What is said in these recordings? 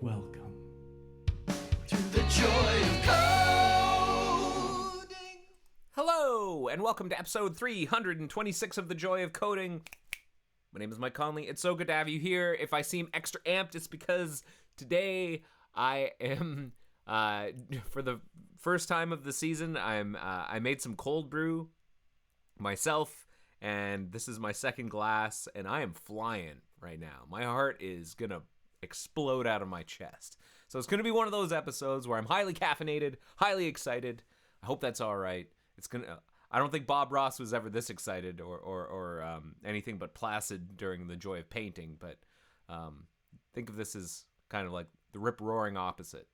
Welcome to the joy of coding. Hello, and welcome to episode 326 of The Joy of Coding. My name is Mike Conley. It's so good to have you here. If I seem extra amped, it's because today I am, for the first time of the season, I made some cold brew myself, and this is my second glass, and I am flying right now. My heart is gonna explode out of my chest. So it's gonna be one of those episodes where I'm highly caffeinated, highly excited. I hope that's all right. I don't think Bob Ross was ever this excited or anything but placid during the joy of painting. But think of this as kind of like the rip-roaring opposite.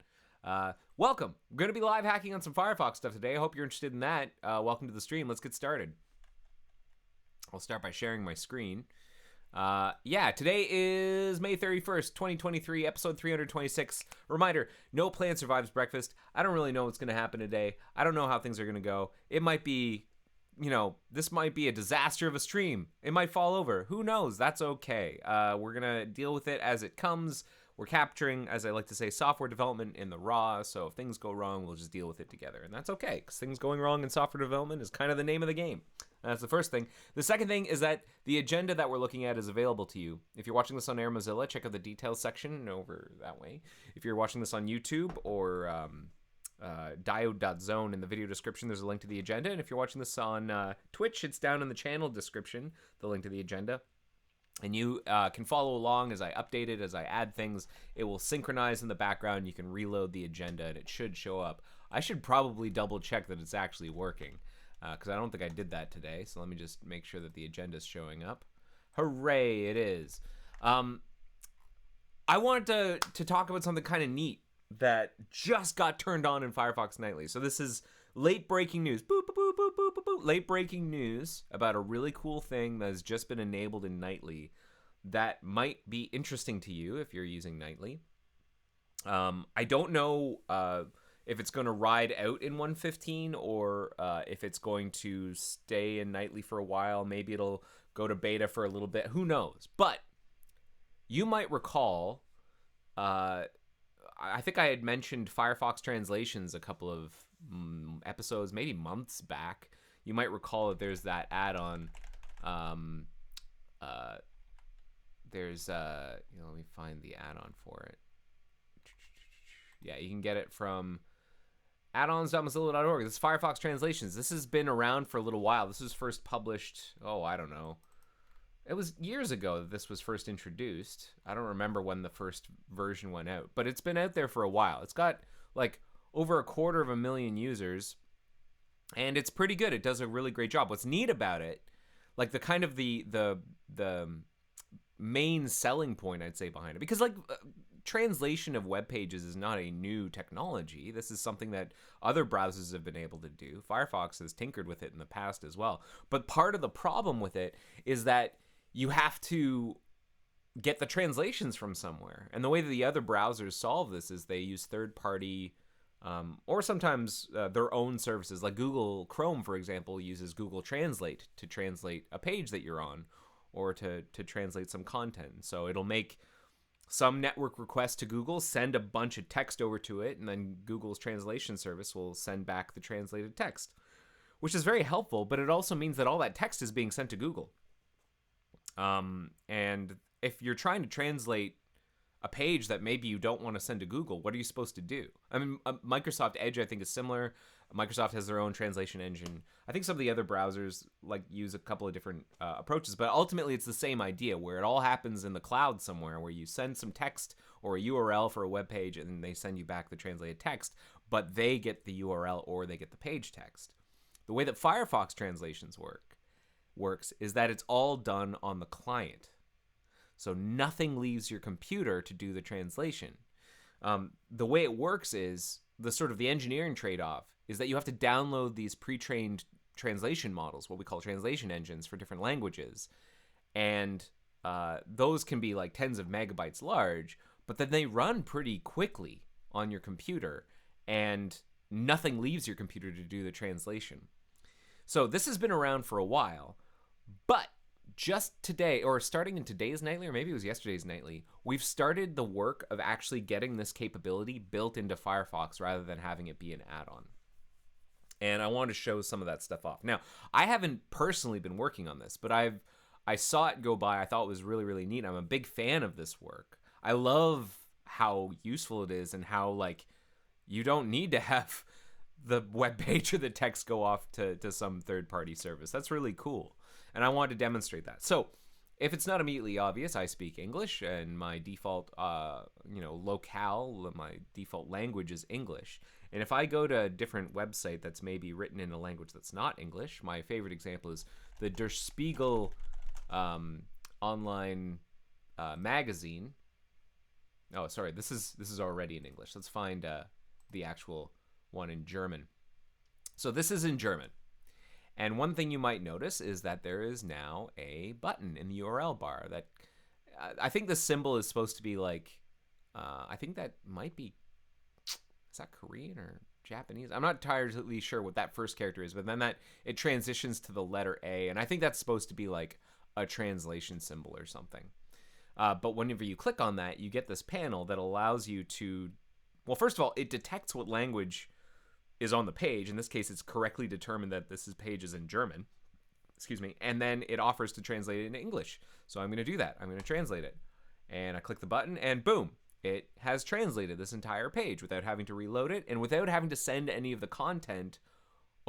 Welcome. We're going to be live hacking on some Firefox stuff today. I hope you're interested in that. Welcome to the stream. Let's get started. I'll start by sharing my screen. Today is May 31st, 2023, episode 326. Reminder, no plan survives breakfast. I don't really know what's going to happen today. I don't know how things are going to go. It might be, this might be a disaster of a stream. It might fall over. Who knows? That's okay. We're going to deal with it as it comes. We're capturing, as I like to say, software development in the raw, so if things go wrong, we'll just deal with it together. And that's okay, because things going wrong in software development is kind of the name of the game. That's the first thing. The second thing is that the agenda that we're looking at is available to you. If you're watching this on Air Mozilla, check out the details section over that way. If you're watching this on YouTube or diode.zone in the video description, there's a link to the agenda. And if you're watching this on Twitch, it's down in the channel description, the link to the agenda. And you can follow along as I update it, as I add things. It will synchronize in the background. You can reload the agenda, and it should show up. I should probably double check that it's actually working, because I don't think I did that today. So let me just make sure that the agenda is showing up. Hooray, it is. I wanted to talk about something kind of neat that just got turned on in Firefox Nightly. So this is late breaking news. Boop, boop, boop, boop, boop, boop. Late breaking news about a really cool thing that has just been enabled in Nightly that might be interesting to you if you're using Nightly. I don't know if it's going to ride out in 1.15 or if it's going to stay in Nightly for a while. Maybe it'll go to beta for a little bit. Who knows? But you might recall, I think I had mentioned Firefox translations a couple of episodes, maybe months back. You might recall that there's that add-on. Let me find the add-on for it. Yeah, you can get it from addons.mozilla.org. This is Firefox translations. This has been around for a little while. This was first published, I don't know. It was years ago that this was first introduced. I don't remember when the first version went out, but it's been out there for a while. It's got like over 250,000 users, and it's pretty good. It does a really great job. What's neat about it, like the kind of the main selling point I'd say behind it, because like translation of web pages is not a new technology. This is something that other browsers have been able to do. Firefox has tinkered with it in the past as well. But part of the problem with it is that you have to get the translations from somewhere. And the way that the other browsers solve this is they use third-party or sometimes their own services. Like Google Chrome, for example, uses Google Translate to translate a page that you're on or to translate some content. So it'll make some network request to Google, send a bunch of text over to it, and then Google's translation service will send back the translated text, which is very helpful, but it also means that all that text is being sent to Google. And if you're trying to translate a page that maybe you don't want to send to Google, what are you supposed to do? I mean, Microsoft Edge, I think, is similar. Microsoft has their own translation engine. I think some of the other browsers use a couple of different approaches, but ultimately it's the same idea where it all happens in the cloud somewhere, where you send some text or a URL for a web page and they send you back the translated text, but they get the URL or they get the page text. The way that Firefox translations works is that it's all done on the client. So nothing leaves your computer to do the translation. The way it works is the engineering trade-off is that you have to download these pre-trained translation models, what we call translation engines for different languages. And those can be like tens of megabytes large, but then they run pretty quickly on your computer and nothing leaves your computer to do the translation. So this has been around for a while, but just today, or starting in today's Nightly, or maybe it was yesterday's Nightly, we've started the work of actually getting this capability built into Firefox rather than having it be an add-on. And I wanted to show some of that stuff off. Now, I haven't personally been working on this, but I saw it go by. I thought it was really, really neat. I'm a big fan of this work. I love how useful it is and how, like, you don't need to have the web page or the text go off to some third-party service. That's really cool. And I wanted to demonstrate that. So if it's not immediately obvious, I speak English, and my default, locale, my default language is English. And if I go to a different website that's maybe written in a language that's not English, my favorite example is the Der Spiegel online magazine. Oh, sorry, this is already in English. Let's find the actual one in German. So this is in German. And one thing you might notice is that there is now a button in the URL bar that I think the symbol is supposed to be like, I think that might be, is that Korean or Japanese? I'm not entirely sure what that first character is, but then that it transitions to the letter A, and I think that's supposed to be like a translation symbol or something. But whenever you click on that, you get this panel that allows you to, well, first of all, it detects what language is on the page. In this case, it's correctly determined that page is in German. Excuse me. And then it offers to translate it into English. So I'm going to do that. I'm going to translate it. And I click the button, and boom, it has translated this entire page without having to reload it and without having to send any of the content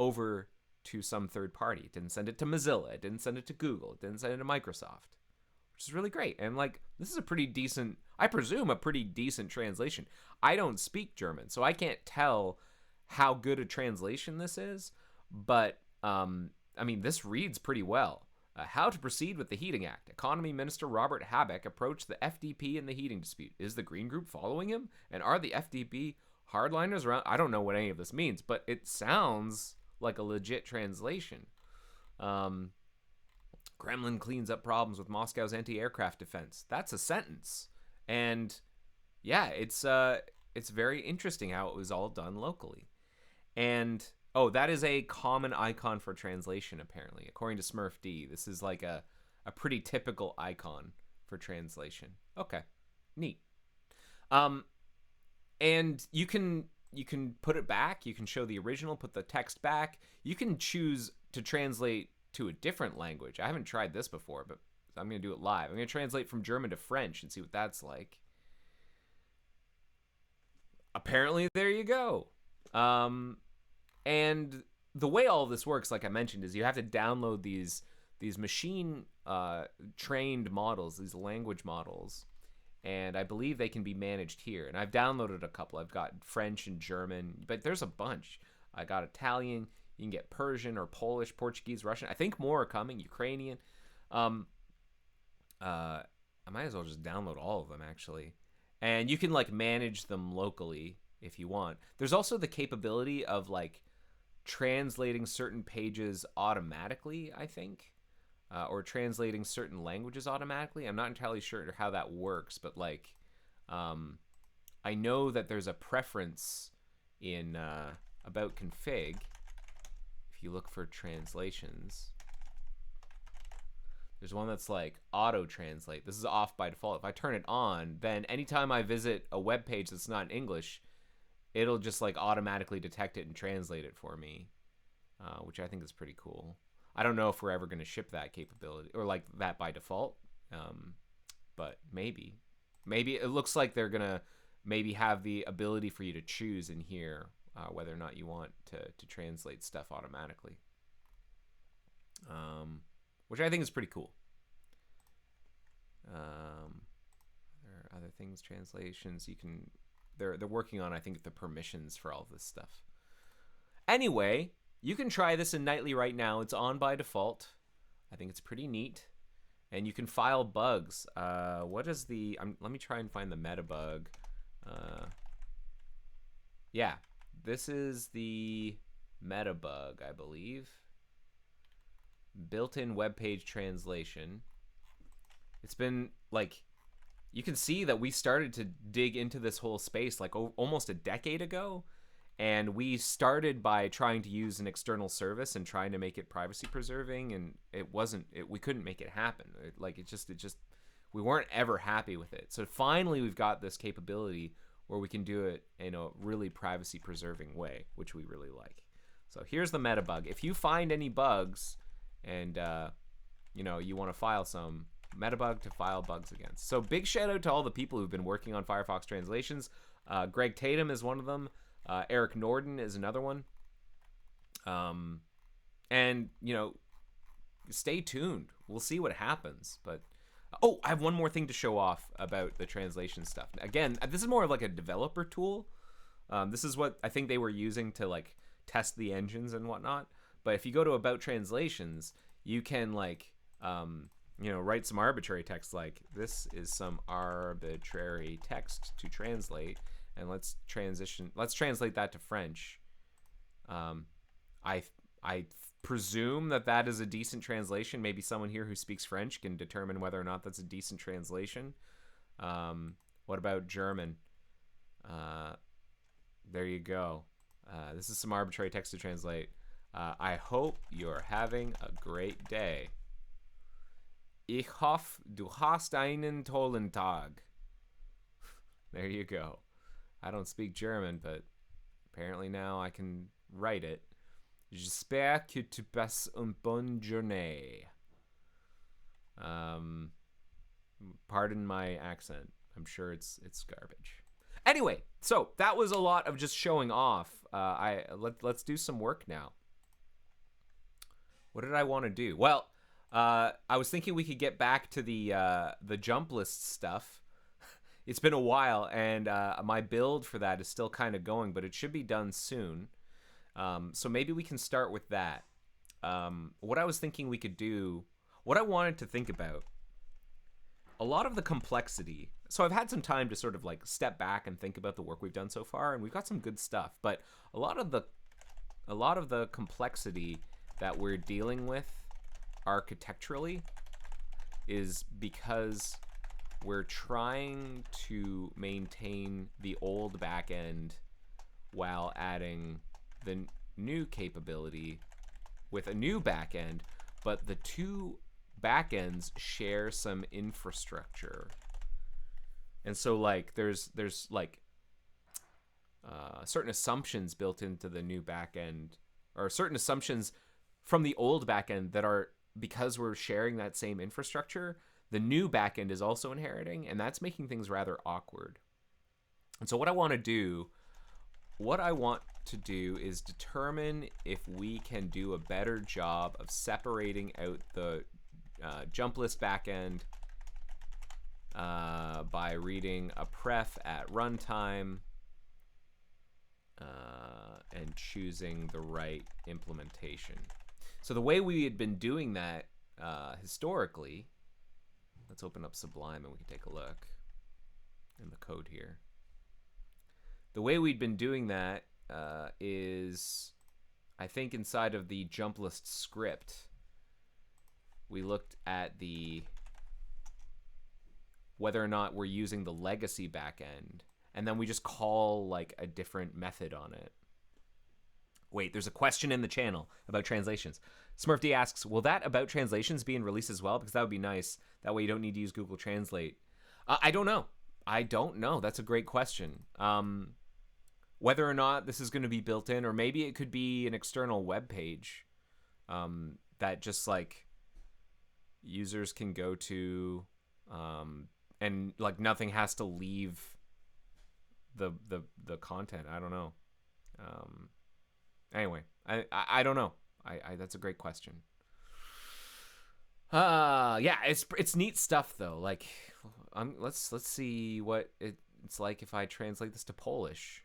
over to some third party. It didn't send it to Mozilla. It didn't send it to Google. It didn't send it to Microsoft, which is really great. And like, this is a pretty decent, I presume a pretty decent translation. I don't speak German, so I can't tell how good a translation this is, but I mean, this reads pretty well. How to proceed with the Heating Act. Economy Minister Robert Habeck approached the FDP in the heating dispute. Is the Green Group following him? And are the FDP hardliners around? I don't know what any of this means, but it sounds like a legit translation. Kremlin cleans up problems with Moscow's anti-aircraft defense. That's a sentence. And yeah, it's very interesting how it was all done locally. And oh, that is a common icon for translation, apparently. According to SmurfD, this is like a pretty typical icon for translation. Okay, neat. And you can put it back. You can show the original, put the text back. You can choose to translate to a different language. I haven't tried this before, but I'm going to do it live. I'm going to translate from German to French and see what that's like. Apparently, there you go. And the way all of this works, like I mentioned, is you have to download these machine trained models, these language models, and I believe they can be managed here. And I've downloaded a couple. I've got French and German, but there's a bunch. I got Italian. You can get Persian or Polish, Portuguese, Russian. I think more are coming. Ukrainian. I might as well just download all of them, actually. And you can like manage them locally if you want. There's also the capability of like translating certain pages automatically, I think, or translating certain languages automatically. I'm not entirely sure how that works, but like, I know that there's a preference in about config. If you look for translations, there's one that's like auto translate. This is off by default. If I turn it on, then anytime I visit a web page that's not in English, it'll just like automatically detect it and translate it for me, which I think is pretty cool. I don't know if we're ever going to ship that capability or like that by default, but maybe it looks like they're going to maybe have the ability for you to choose in here whether or not you want to translate stuff automatically, which I think is pretty cool. There are other things, translations you can. They're working on, I think, the permissions for all of this stuff. Anyway, you can try this in Nightly right now. It's on by default. I think it's pretty neat. And you can file bugs. What is the... let me try and find the meta bug. Yeah, this is the meta bug, I believe. Built-in web page translation. It's been, like... You can see that we started to dig into this whole space like almost a decade ago, And we started by trying to use an external service and trying to make it privacy preserving, and we couldn't make it happen. We weren't ever happy with it. So finally we've got this capability where we can do it in a really privacy preserving way, which we really like. So here's the meta bug. If you find any bugs and you want to file some, metabug to file bugs against. So big shout out to all the people who've been working on Firefox translations. Greg Tatum is one of them. Eric Norden is another one. And stay tuned. We'll see what happens. But I have one more thing to show off about the translation stuff. Again, this is more of like a developer tool. This is what I think they were using to like test the engines and whatnot. But if you go to About Translations, you can like write some arbitrary text like, this is some arbitrary text to translate, and let's translate that to French. I presume that is a decent translation. Maybe someone here who speaks French can determine whether or not that's a decent translation. What about German? There you go. This is some arbitrary text to translate. I hope you're having a great day. Ich hoffe, du hast einen tollen Tag. There you go. I don't speak German, but apparently now I can write it. J'espère que tu passes une bonne journée. Pardon my accent. I'm sure it's garbage. Anyway, so that was a lot of just showing off. Let's do some work now. What did I want to do? Well, I was thinking we could get back to the jump list stuff. It's been a while, and my build for that is still kind of going, but it should be done soon. So maybe we can start with that. What I was thinking we could do, what I wanted to think about, a lot of the complexity. So I've had some time to sort of like step back and think about the work we've done so far, and we've got some good stuff. But a lot of the complexity that we're dealing with architecturally is because we're trying to maintain the old backend while adding the new capability with a new backend, but the two backends share some infrastructure. And so like there's like certain assumptions built into the new backend, or certain assumptions from the old backend that are, because we're sharing that same infrastructure, the new backend is also inheriting, and that's making things rather awkward. And so what I want to do is determine if we can do a better job of separating out the jump list backend by reading a pref at runtime and choosing the right implementation. So the way we had been doing that historically, let's open up Sublime and we can take a look in the code here. The way we'd been doing that is, I think inside of the jump list script, we looked at whether or not we're using the legacy backend, and then we just call like a different method on it. Wait, there's a question in the channel about translations. SmurfD asks, will that About Translations be in release as well? Because that would be nice. That way you don't need to use Google Translate. I don't know. That's a great question. Whether or not this is going to be built in, or maybe it could be an external web page that just like users can go to, and like nothing has to leave the content. I don't know. Anyway, I don't know. That's a great question. Yeah, it's neat stuff though. Like, let's see what it's like if I translate this to Polish.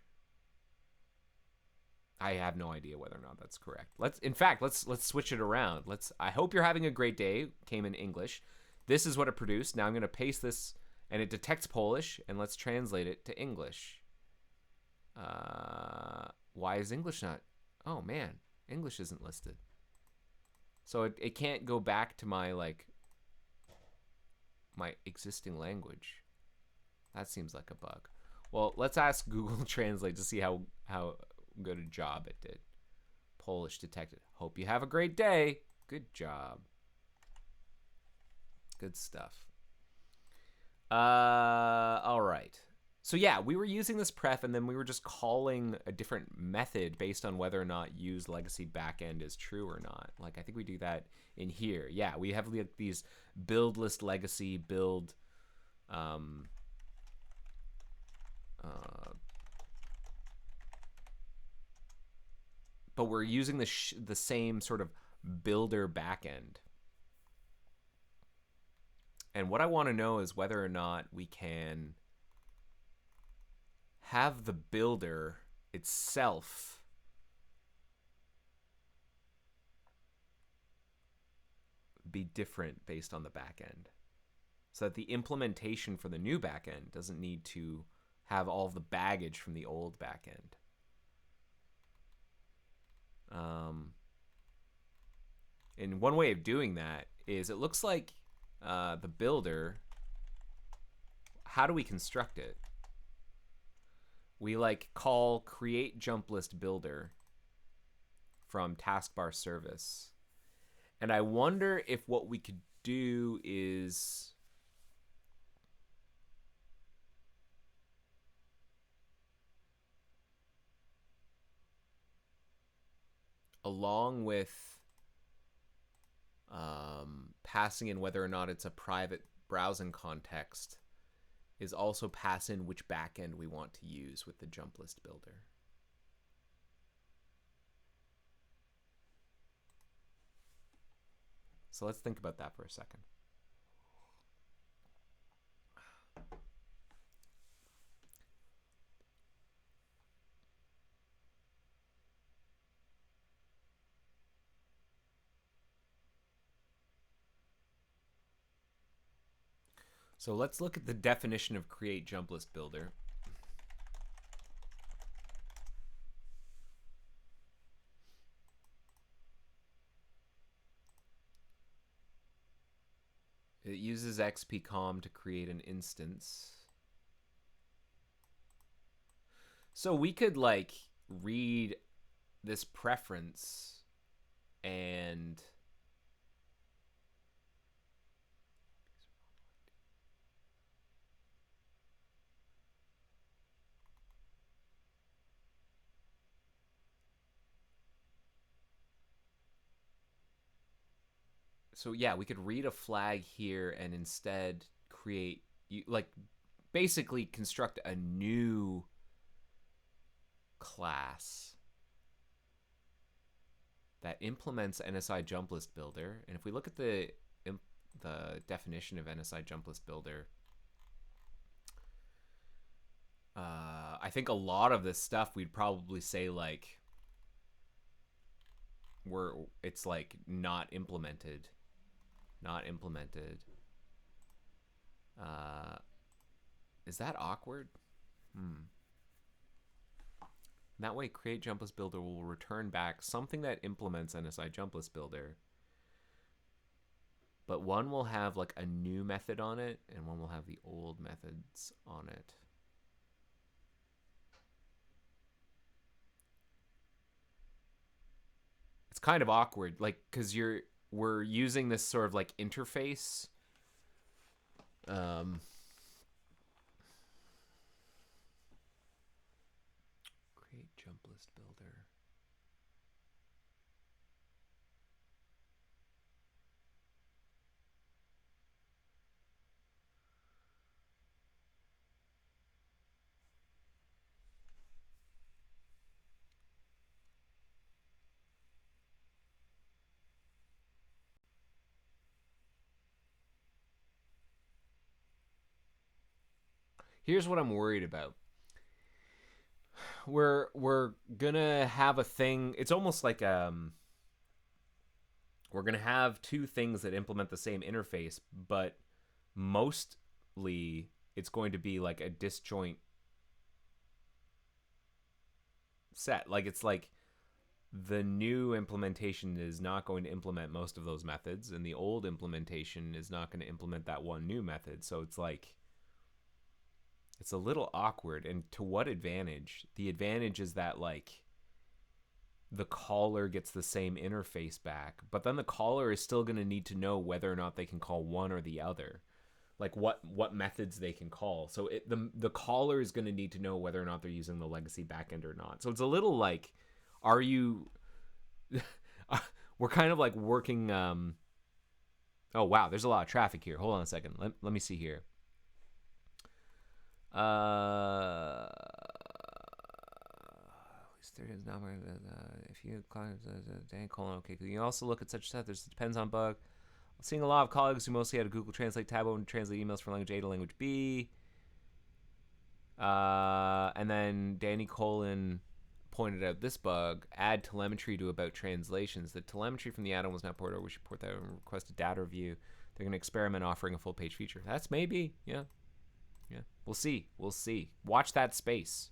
I have no idea whether or not that's correct. Let's switch it around. I hope you're having a great day. Came in English. This is what it produced. Now I'm going to paste this, and it detects Polish, and let's translate it to English. Why is English not? Oh man, English isn't listed. So it can't go back to my existing language. That seems like a bug. Well, let's ask Google Translate to see how Good job, it did. Polish detected. Hope you have a great day. Good job. Good stuff. All right. So yeah, we were using this pref, and then we were just calling a different method based on whether or not use legacy backend is true or not. Like, I think we do that in here. Yeah, we have like these build list legacy build but we're using the same sort of builder backend. And what I want to know is whether or not we can have the builder itself be different based on the backend, so that the implementation for the new backend doesn't need to have all of the baggage from the old backend. And one way of doing that is, it looks like the builder, how do we construct it? We like call create jump list builder from taskbar service. And I wonder if what we could do is along with passing in whether or not it's a private browsing context, is also pass in which backend we want to use with the jump list builder. So let's think about that for a second. So let's look at the definition of create jump list builder. It uses xpcom to create an instance. So we could like read this preference and so yeah, we could read a flag here and instead create, like, basically construct a new class that implements NSI jump list builder. And if we look at the definition of NSI jump list builder, I think a lot of this stuff we'd probably say like it's like not implemented. Is that awkward? That way, create jump list builder will return back something that implements NSI jump list builder, but one will have like a new method on it, and one will have the old methods on it. It's kind of awkward, like, because we're using this sort of like interface. Create jump list builder. Here's what I'm worried about. We're gonna have a thing. It's almost like we're gonna have two things that implement the same interface, but mostly it's going to be like a disjoint set. Like, it's like the new implementation is not going to implement most of those methods, and the old implementation is not going to implement that one new method. So it's like, it's a little awkward. And to what advantage? The advantage is that, like, the caller gets the same interface back, but then the caller is still going to need to know whether or not they can call one or the other, like what methods they can call. So the caller is going to need to know whether or not they're using the legacy backend or not. So it's a little like, are you we're kind of like working oh wow, there's a lot of traffic here. Hold on a second. Let me see here. There is not if you client Dan colon okay. You can also look at such stuff. There's depends on bug. I'm seeing a lot of colleagues who mostly had a Google Translate tab open to translate emails from language A to language B. And then Danny Colon pointed out this bug: add telemetry to about translations. The telemetry from the add-on was not ported over. We should port that and request a data review. They're going to experiment offering a full page feature. That's maybe, yeah. We'll see. Watch that space.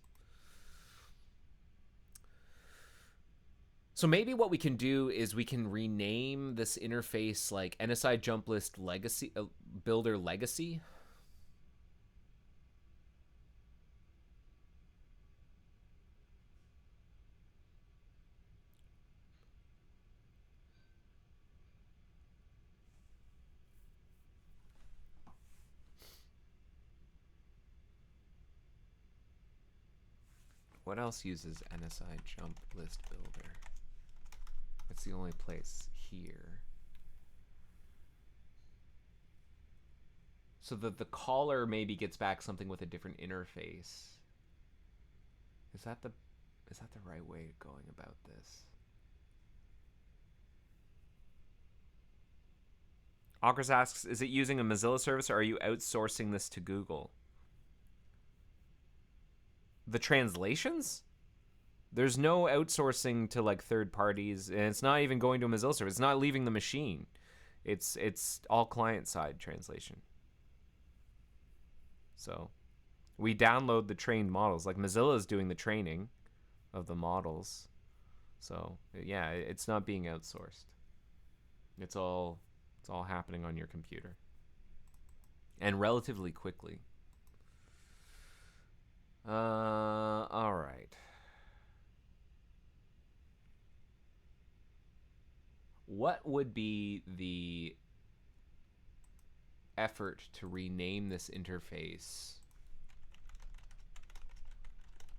So maybe what we can do is we can rename this interface like NSI Jump List Legacy Builder Legacy. What else uses NSI Jump List Builder? It's the only place here. So that the caller maybe gets back something with a different interface. Is that the right way of going about this? Akras asks, is it using a Mozilla service or are you outsourcing this to Google? The translations? There's no outsourcing to like third parties, and it's not even going to a Mozilla service. It's not leaving the machine. It's all client side translation. So we download the trained models. Like Mozilla is doing the training of the models. So yeah, it's not being outsourced. It's all happening on your computer. And relatively quickly. All right. What would be the effort to rename this interface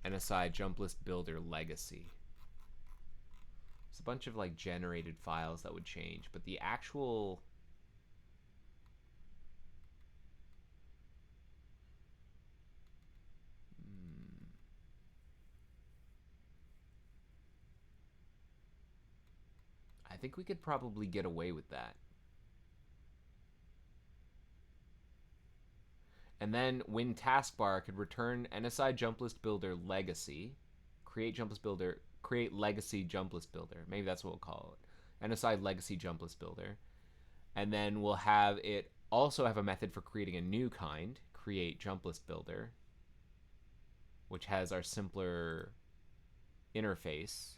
NSI Jump List Builder Legacy? There's a bunch of like generated files that would change, but the actual I think we could probably get away with that. And then when taskbar could return NSI Jump List Builder Legacy, create Jump List Builder, create Legacy Jump List Builder. Maybe that's what we'll call it. NSI Legacy Jump List Builder. And then we'll have it also have a method for creating a new kind, create Jump List Builder, which has our simpler interface.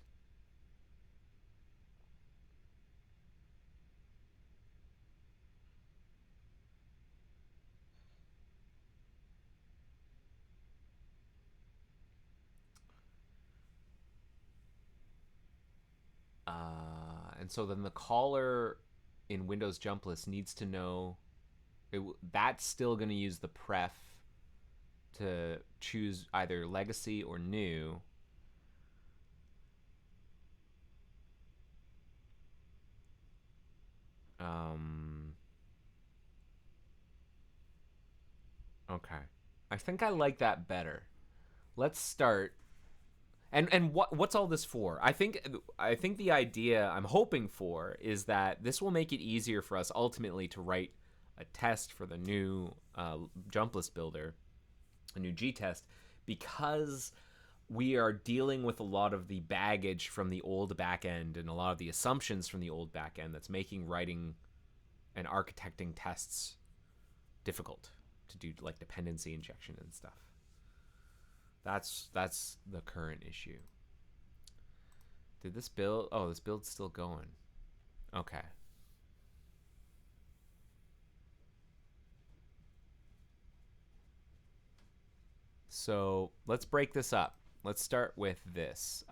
And so then the caller in Windows Jump List needs to know that's still going to use the pref to choose either legacy or new. Okay. I think I like that better. Let's start. And what's all this for? I think the idea I'm hoping for is that this will make it easier for us ultimately to write a test for the new jump list builder, a new G test, because we are dealing with a lot of the baggage from the old backend and a lot of the assumptions from the old backend that's making writing and architecting tests difficult to do, like dependency injection and stuff. That's the current issue. Did this build? Oh, this build's still going. Okay. So let's break this up. Let's start with this.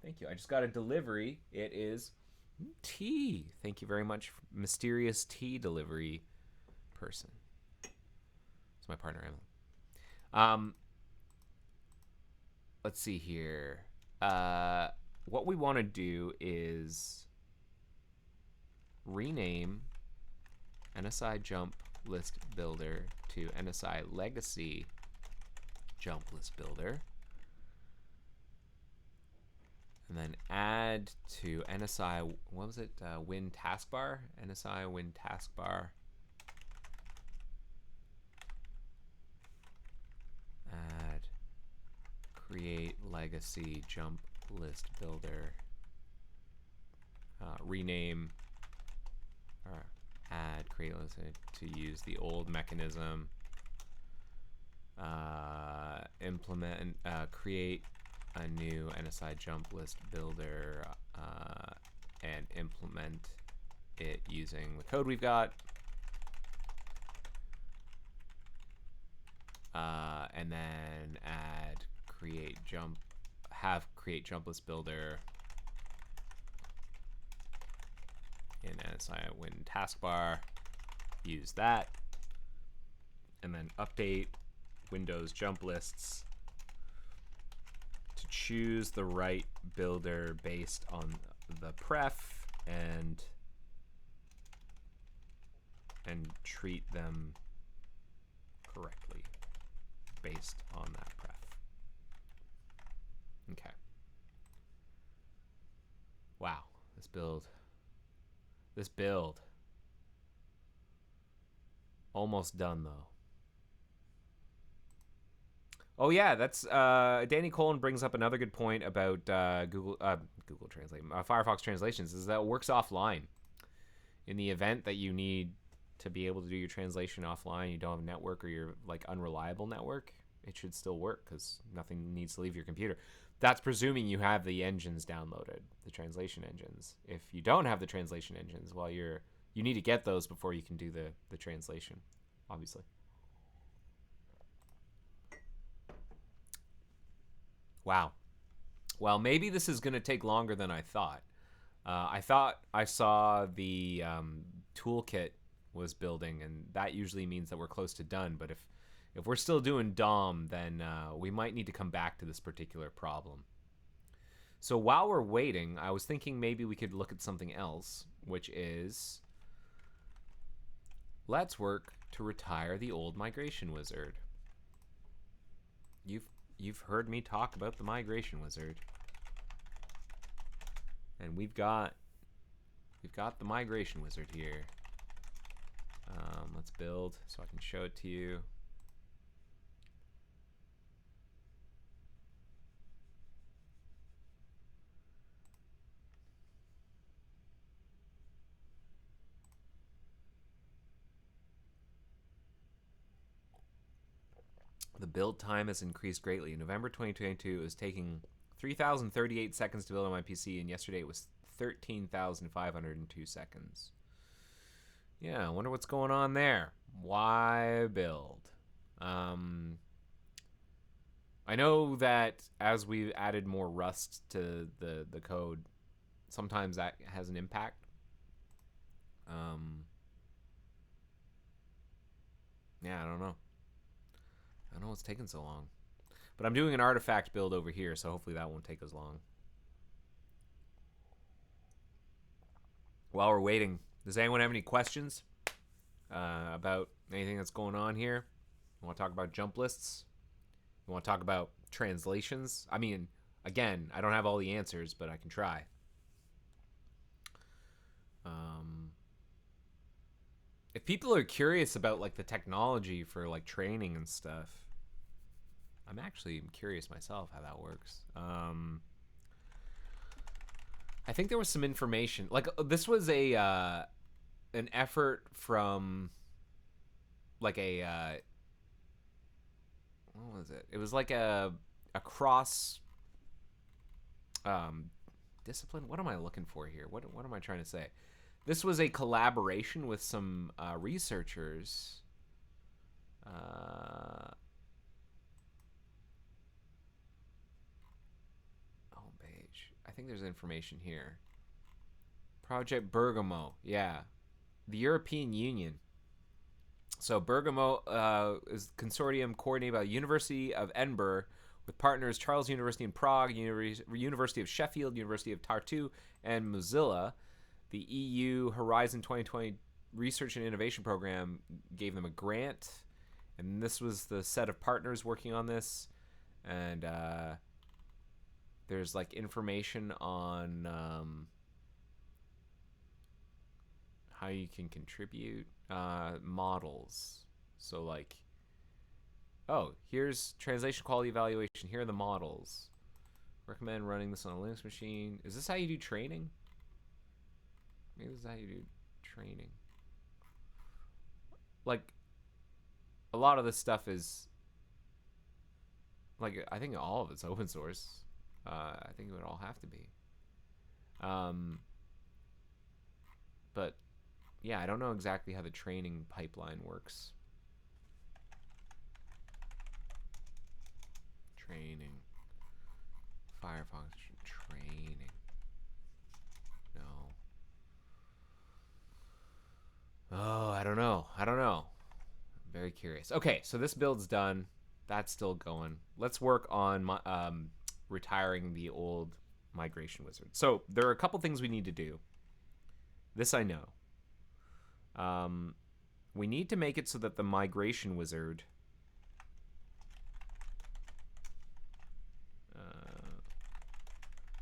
Thank you. I just got a delivery. It is tea. Thank you very much, mysterious tea delivery person. It's my partner, Emily. Let's see here. What we want to do is rename NSI Jump List Builder to NSI Legacy Jump List Builder. And then add to NSI, what was it? Win taskbar? NSI Win taskbar. Add create legacy jump list builder. Rename or add create list to use the old mechanism. Implement create a new NSI jump list builder and implement it using the code we've got. And then create jump list builder in NSI Win taskbar. Use that, and then update Windows jump lists to choose the right builder based on the pref and treat them correctly based on that pref. Okay. Wow, this build. Almost done though. Oh yeah, that's Danny Colin brings up another good point about Google Translate, Firefox translations, is that it works offline. In the event that you need to be able to do your translation offline, you don't have a network or you're like unreliable network, it should still work because nothing needs to leave your computer. That's presuming you have the engines downloaded, the translation engines. If you don't have the translation engines, well, you need to get those before you can do the translation, obviously. Wow. Well, maybe this is going to take longer than I thought. I thought I saw the toolkit was building, and that usually means that we're close to done. But if we're still doing DOM, then we might need to come back to this particular problem. So while we're waiting, I was thinking maybe we could look at something else, which is let's work to retire the old migration wizard. You've heard me talk about the migration wizard, and we've got the migration wizard here. Let's build so I can show it to you. The build time has increased greatly. In November 2022, it was taking 3,038 seconds to build on my PC, and yesterday it was 13,502 seconds. Yeah, I wonder what's going on there. Why build? I know that as we've added more Rust to the code, sometimes that has an impact. Yeah, I don't know. I don't know what's taking so long. But I'm doing an artifact build over here, so hopefully that won't take as long. While we're waiting, does anyone have any questions about anything that's going on here? You want to talk about jump lists? You want to talk about translations? I mean, again, I don't have all the answers, but I can try. If people are curious about like the technology for like training and stuff, I'm actually curious myself how that works. I think there was some information. Like this was an effort from like a what was it? It was like a cross discipline. What am I looking for here? What am I trying to say? This was a collaboration with some researchers. Homepage. I think there's information here. Project Bergamo. Yeah. The European Union. So Bergamo is a consortium coordinated by the University of Edinburgh with partners Charles University in Prague, University of Sheffield, University of Tartu, and Mozilla. The EU Horizon 2020 Research and Innovation Program gave them a grant, and this was the set of partners working on this. And there's like information on how you can contribute, models. So like, oh, here's translation quality evaluation. Here are the models. Recommend running this on a Linux machine. Is this how you do training? Maybe this is how you do training. Like, a lot of this stuff is, like, I think all of it's open source. I think it would all have to be. But, yeah, I don't know exactly how the training pipeline works. Training. Firefox training. No. Oh, I don't know. I'm very curious. Okay, so this build's done. That's still going. Let's work on retiring the old migration wizard. So there are a couple things we need to do. This I know. We need to make it so that the migration wizard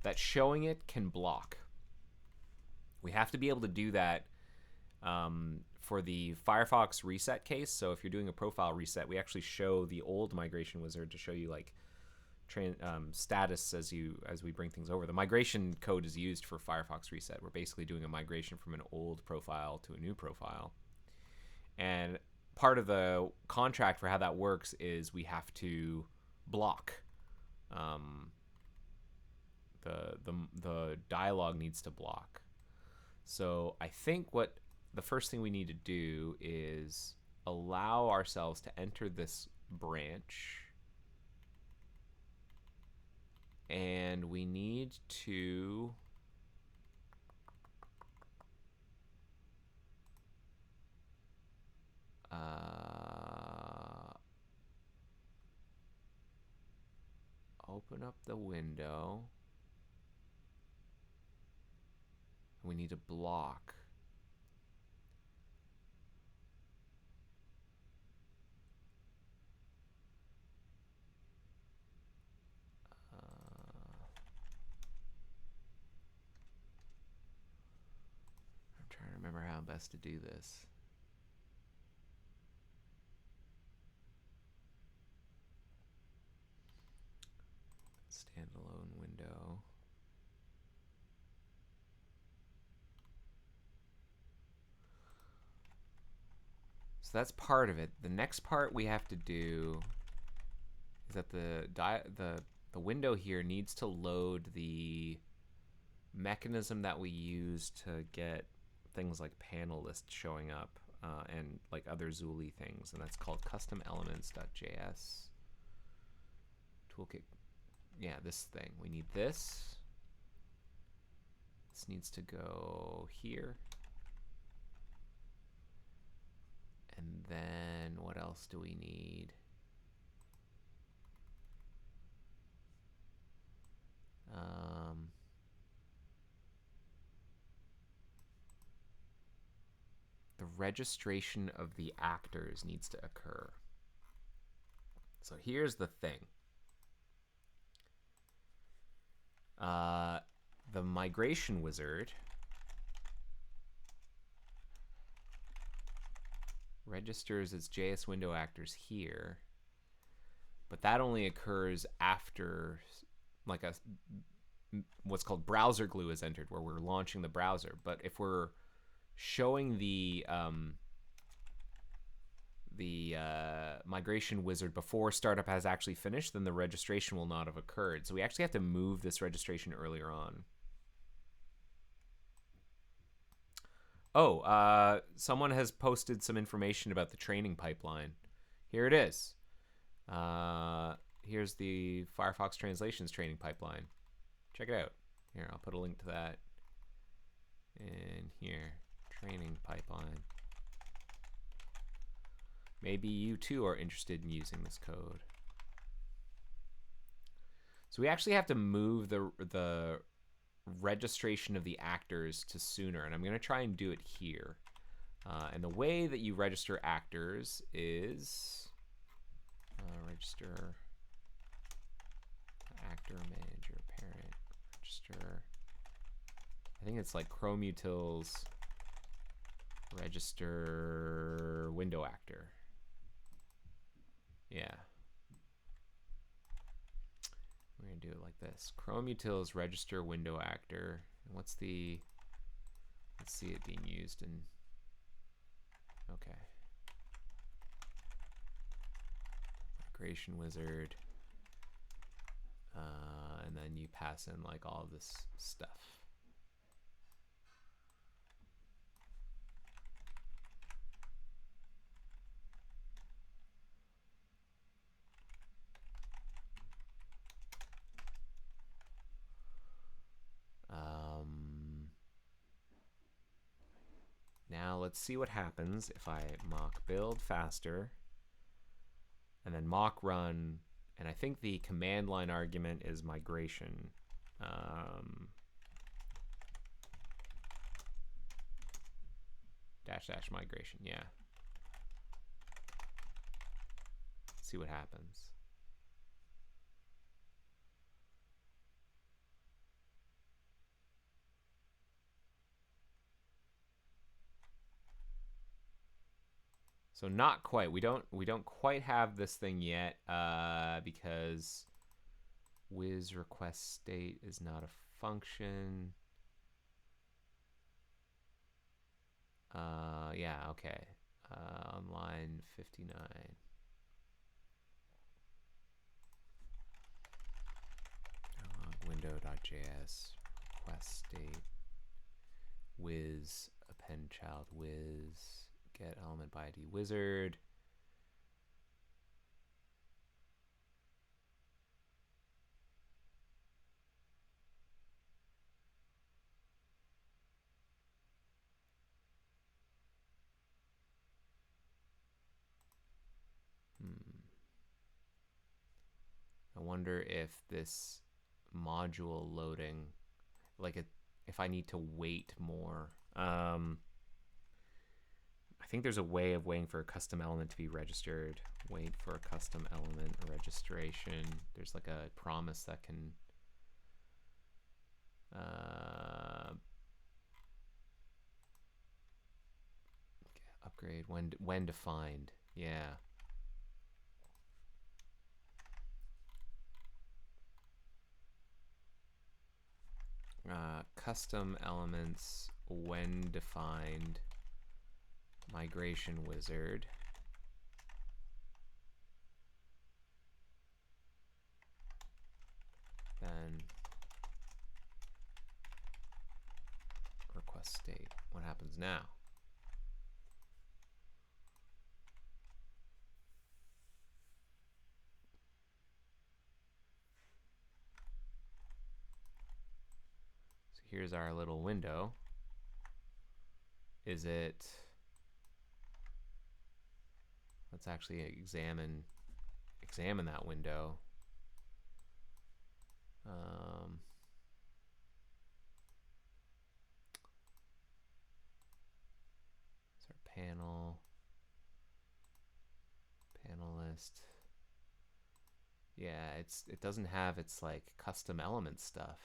that showing it can block. We have to be able to do that for the Firefox reset case. So if you're doing a profile reset, we actually show the old migration wizard to show you like status as we bring things over. The migration code is used for Firefox reset. We're basically doing a migration from an old profile to a new profile. And part of the contract for how that works is we have to block. The dialog needs to block. So I think what the first thing we need to do is allow ourselves to enter this branch, and we need to open up the window. We need to block. I'm trying to remember how best to do this. Standalone window. So that's part of it. The next part we have to do is that the window here needs to load the mechanism that we use to get things like panel list showing up and like other Zuli things, and that's called custom elements.js toolkit. Yeah, this thing. We need this. This needs to go here. And then what else do we need? The registration of the actors needs to occur. So here's the thing. The migration wizard registers its JS window actors here, but that only occurs after like what's called browser glue is entered, where we're launching the browser. But if we're showing the migration wizard before startup has actually finished, then the registration will not have occurred. So we actually have to move this registration earlier on. Oh, someone has posted some information about the training pipeline. Here it is. Here's the Firefox translations training pipeline. Check it out. Here, I'll put a link to that in here. Training pipeline. Maybe you too are interested in using this code. So we actually have to move the registration of the actors to sooner, and I'm going to try and do it here. And the way that you register actors is register actor manager parent register. I think it's like Chrome Utils register window actor. Yeah. We're gonna do it like this. Chrome Utils register window actor. And what's the, let's see it being used in, okay. Migration wizard. And then you pass in like all of this stuff. Now let's see what happens if I mock build faster and then mock run, and I think the command line argument is migration. -- migration, yeah. Let's see what happens. So not quite. We don't quite have this thing yet because Wiz request state is not a function. Yeah, okay. On line 59. Window.js request state Wiz append child Wiz get element by ID wizard. I wonder if this module loading, like if I need to wait more. I think there's a way of waiting for a custom element to be registered. Wait for a custom element registration. There's like a promise that can upgrade when defined. Yeah. Custom elements when defined migration wizard. Then request state. What happens now? So here's our little window. Is it, let's actually examine that window. It's our panel list. Yeah, it doesn't have its like custom element stuff.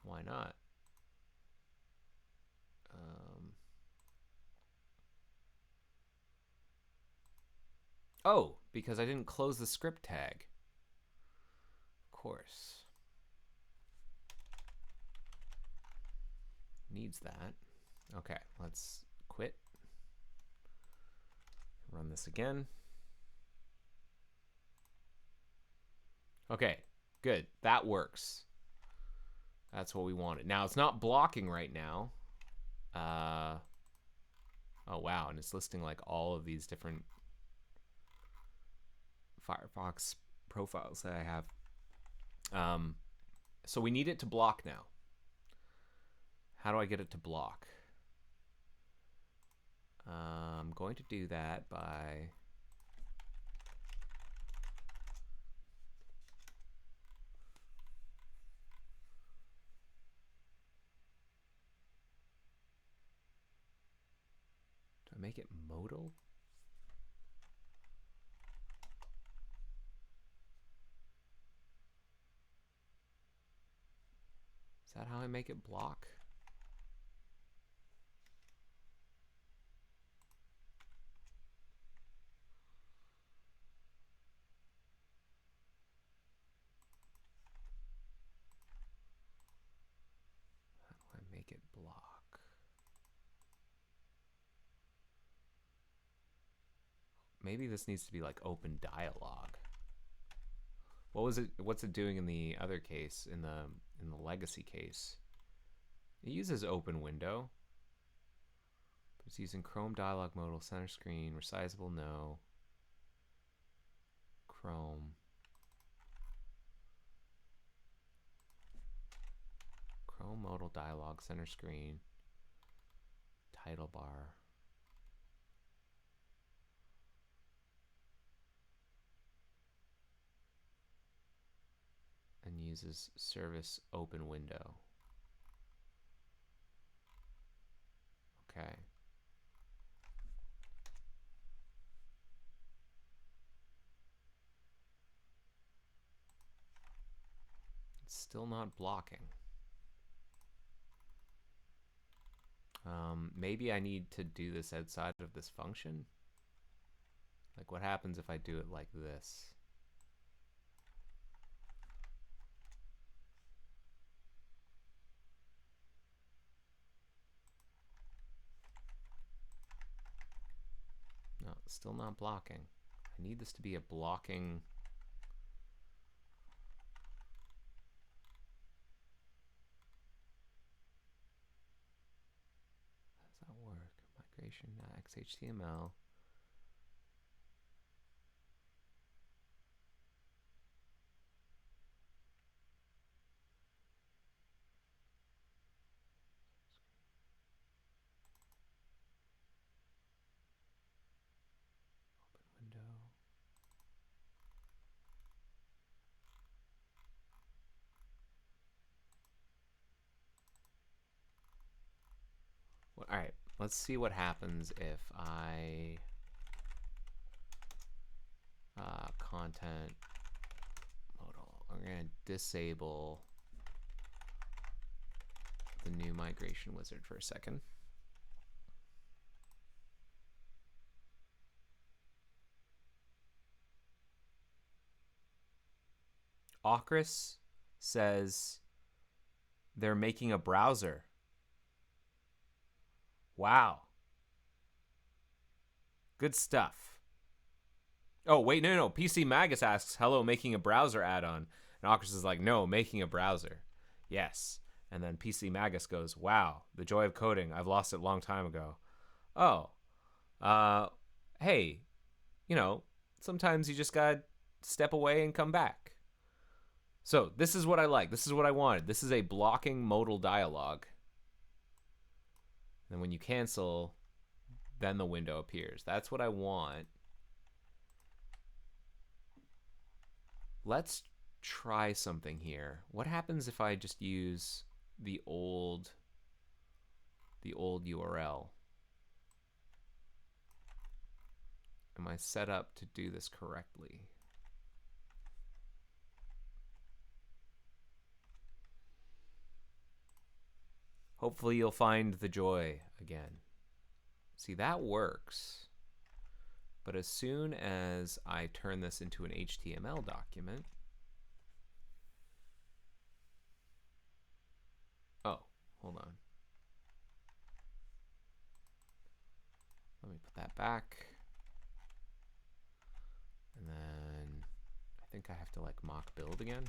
Why not? Oh, because I didn't close the script tag. Of course. Needs that. Okay, let's quit. Run this again. Okay, good. That works. That's what we wanted. Now, it's not blocking right now. Oh wow, and it's listing like all of these different Firefox profiles that I have. So we need it to block now. How do I get it to block? I'm going to do that by do I make it modal? Is that how I make it block? How do I make it block? Maybe this needs to be like open dialog. What was it? What's it doing in the other case, in the legacy case? It uses open window. But it's using Chrome dialog modal, center screen, resizable no. Chrome. Chrome modal dialog, center screen, title bar. And uses service open window. Okay. It's still not blocking. Maybe I need to do this outside of this function. Like what happens if I do it like this? No, it's still not blocking. I need this to be a blocking. How does that work? Migration XHTML. Open window. Well, all right, let's see what happens if I content modal. I'm gonna disable the new migration wizard for a second. Ocris says they're making a browser. Wow. Good stuff. Oh, wait, no. PC Magus asks, hello, making a browser add-on. And Ocris is like, no, making a browser. Yes. And then PC Magus goes, wow, the joy of coding. I've lost it a long time ago. Oh. Hey, sometimes you just gotta step away and come back. So this is what I like. This is what I wanted. This is a blocking modal dialog. And when you cancel, then the window appears. That's what I want. Let's try something here. What happens if I just use the old URL? Am I set up to do this correctly? Hopefully you'll find the joy again. See, that works. But as soon as I turn this into an HTML document, oh, hold on. Let me put that back. And then I think I have to like mock build again.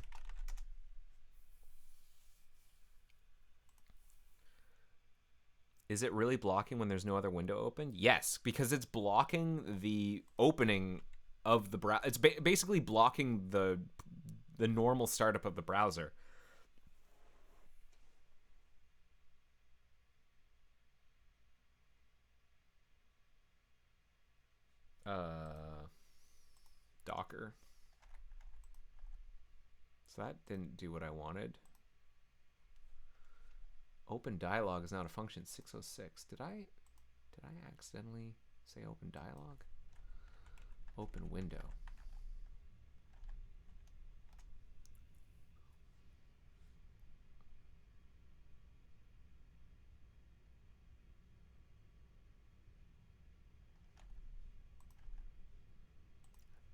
Is it really blocking when there's no other window open? Yes, because it's blocking the opening of the browser. It's basically blocking the normal startup of the browser. Docker. So that didn't do what I wanted. Open dialog is not a function. 606. Did I accidentally say open dialog? Open window.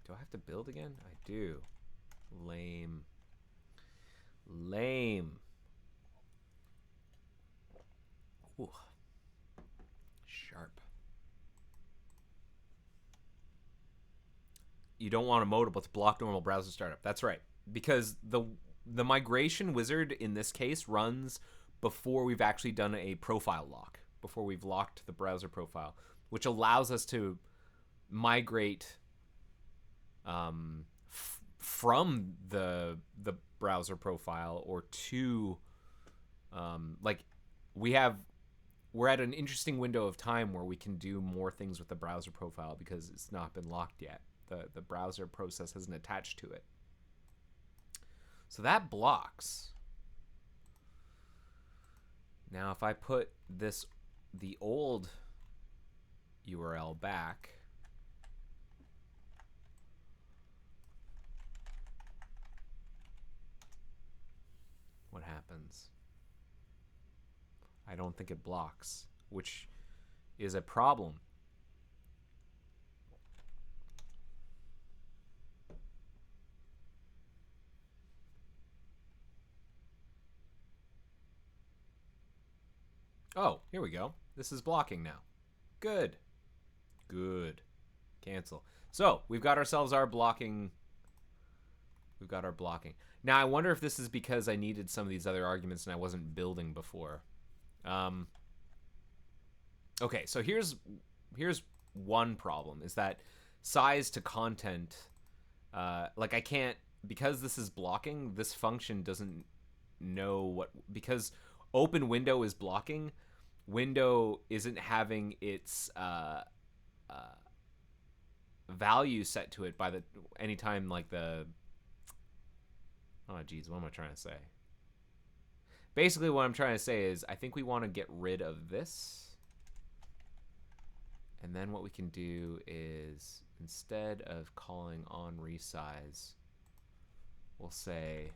Do I have to build again? I do. Lame. Ooh. Sharp. You don't want a modal to block normal browser startup. That's right. Because the migration wizard in this case runs before we've actually done a profile lock, before we've locked the browser profile, which allows us to migrate from the browser profile or to we're at an interesting window of time where we can do more things with the browser profile because it's not been locked yet. The browser process hasn't attached to it. So that blocks. Now if I put the old URL back, what happens? I don't think it blocks, which is a problem. Oh, here we go. This is blocking now. Good. Cancel. So we've got ourselves our blocking. We've got our blocking. Now I wonder if this is because I needed some of these other arguments and I wasn't building before. Okay, so here's one problem, is that size to content, like I can't, because this is blocking, this function doesn't know what, because open window is blocking, window isn't having its value set to it by the anytime like the, oh geez, what am I trying to say? Basically what I'm trying to say is I think we want to get rid of this. And then what we can do is, instead of calling on resize, we'll say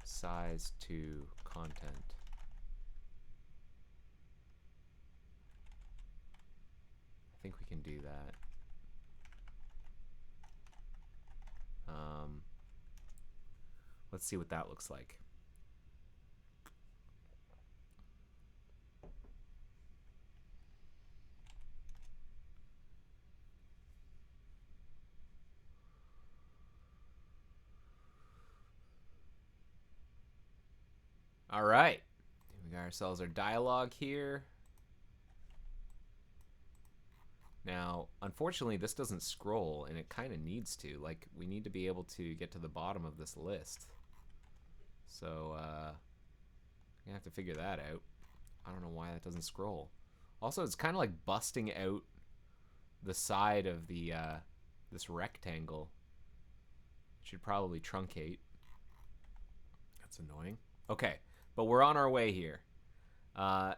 size to content. I think we can do that. Let's see what that looks like. All right, we got ourselves our dialogue here. Now, unfortunately, this doesn't scroll, and it kind of needs to. Like, we need to be able to get to the bottom of this list. So, I'm gonna have to figure that out. I don't know why that doesn't scroll. Also, it's kind of like busting out the side of the this rectangle. It should probably truncate. That's annoying. Okay, but we're on our way here. And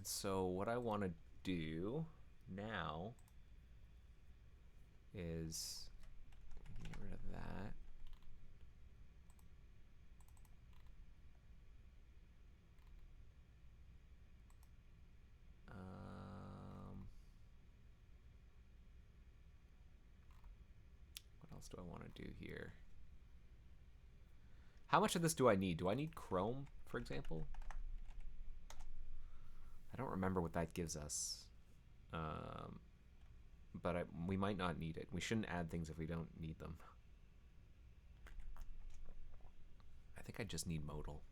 so what I want to do now is get rid of that. What else do I want to do here? How much of this do I need? Do I need Chrome, for example? I don't remember what that gives us. But we might not need it. We shouldn't add things if we don't need them. I think I just need modal.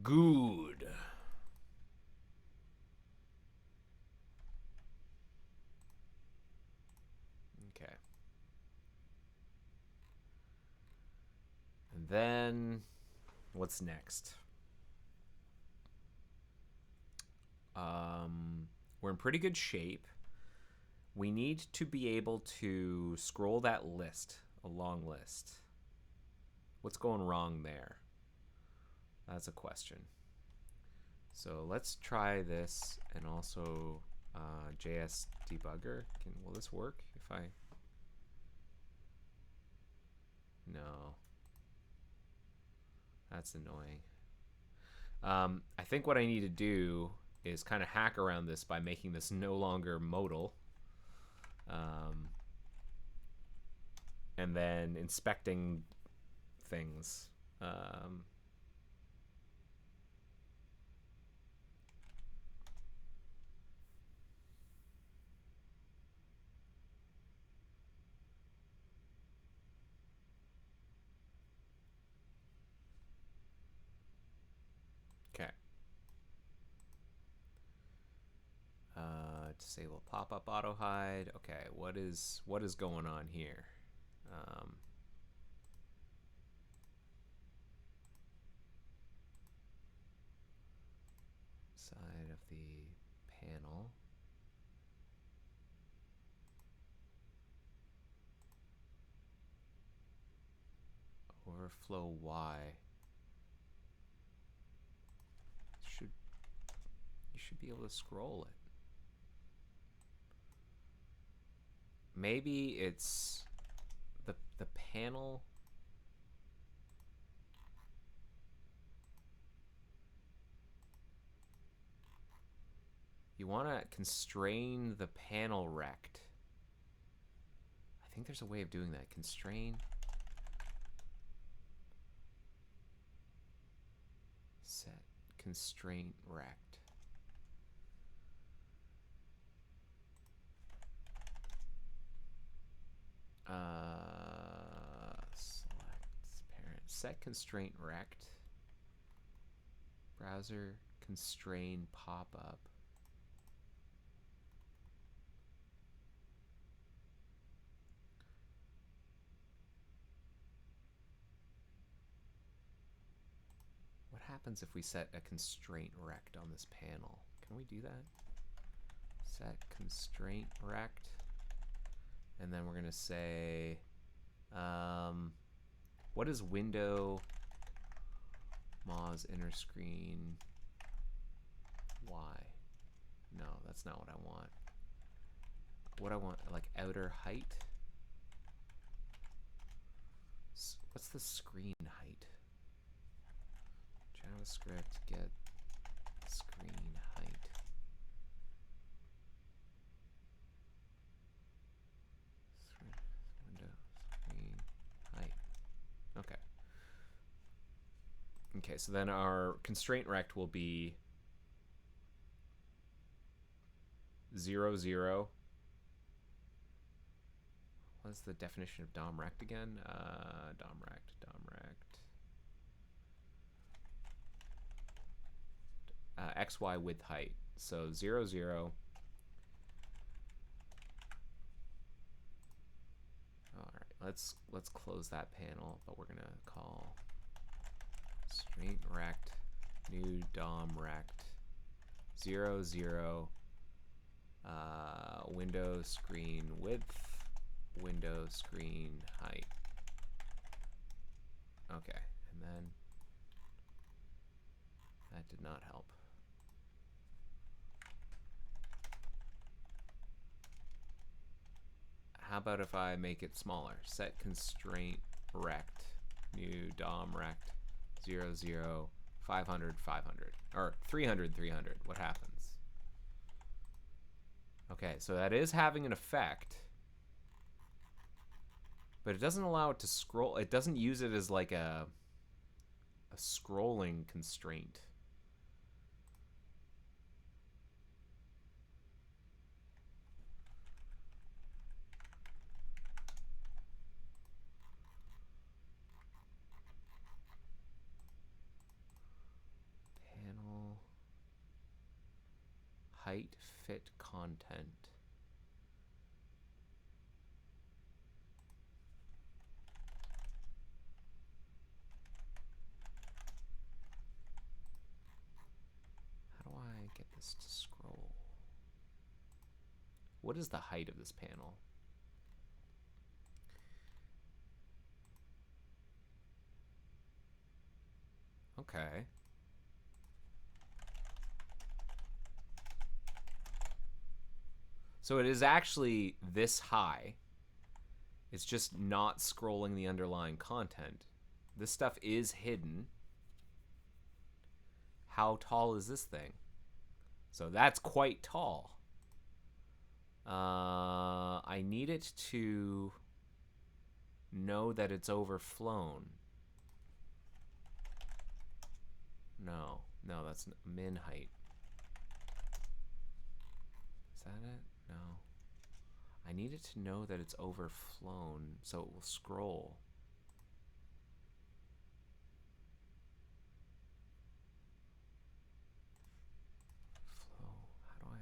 Good. Okay. And then, what's next? We're in pretty good shape. We need to be able to scroll that list, a long list. What's going wrong there? That's a question. So let's try this, and also JS debugger. Will this work if I? No. That's annoying. I think what I need to do is kind of hack around this by making this no longer modal. And then inspecting things. Okay. Disable pop-up auto hide. Okay, what is going on here? Side of the panel. Overflow Y. You should be able to scroll it. Maybe it's the panel. You want to constrain the panel rect. I think there's a way of doing that. Constrain. Set constraint rect. Select parent. Set constraint rect. Browser constrain pop-up. What happens if we set a constraint rect on this panel? Can we do that? Set constraint rect. And then we're going to say, what is window Moz inner screen Y? No, that's not what I want. What I want, like outer height? What's the screen height? JavaScript get screen height. Window screen height. Okay. Okay, so then our constraint rect will be 0, 0. What's the definition of DOM rect again? DOM rect. XY width height. So 0, 0. All right, let's close that panel, but we're gonna call constraint rect new DOM rect 0, 0. Window screen width, window screen height. Okay, and then that did not help. How about if I make it smaller? Set constraint rect new DOM rect 0, 0, 500, 500, or 300, 300. What happens? Okay, so that is having an effect, but it doesn't allow it to scroll. It doesn't use it as like a scrolling constraint. height fit content. How do I get this to scroll? What is the height of this panel? Okay. So it is actually this high. It's just not scrolling the underlying content. This stuff is hidden. How tall is this thing? So that's quite tall. I need it to know that it's overflown. No, that's min height. Is that it? No. I need it to know that it's overflown so it will scroll. Flow. How do I?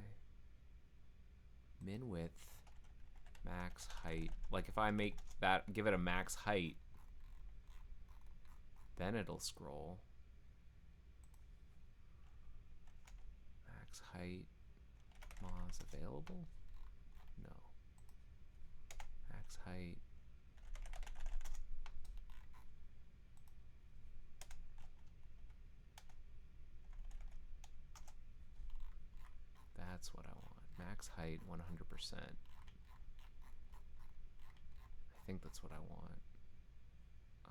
Min width, max height. Like if I make that, give it a max height, then it'll scroll. Max height. Moz available? No. Max height. That's what I want. Max height 100%. I think that's what I want.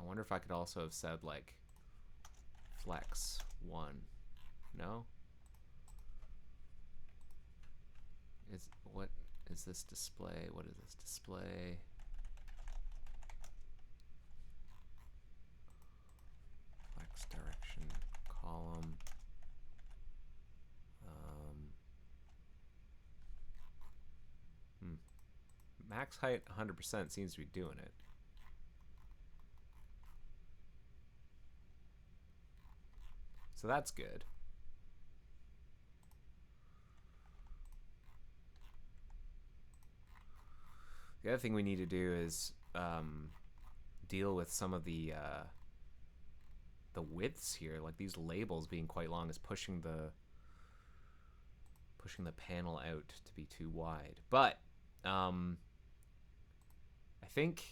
I wonder if I could also have said like flex 1. No? What is this display? What is this display? Flex direction column. Max height 100% seems to be doing it. So that's good. The other thing we need to do is deal with some of the widths here. Like these labels being quite long is pushing the panel out to be too wide. But I think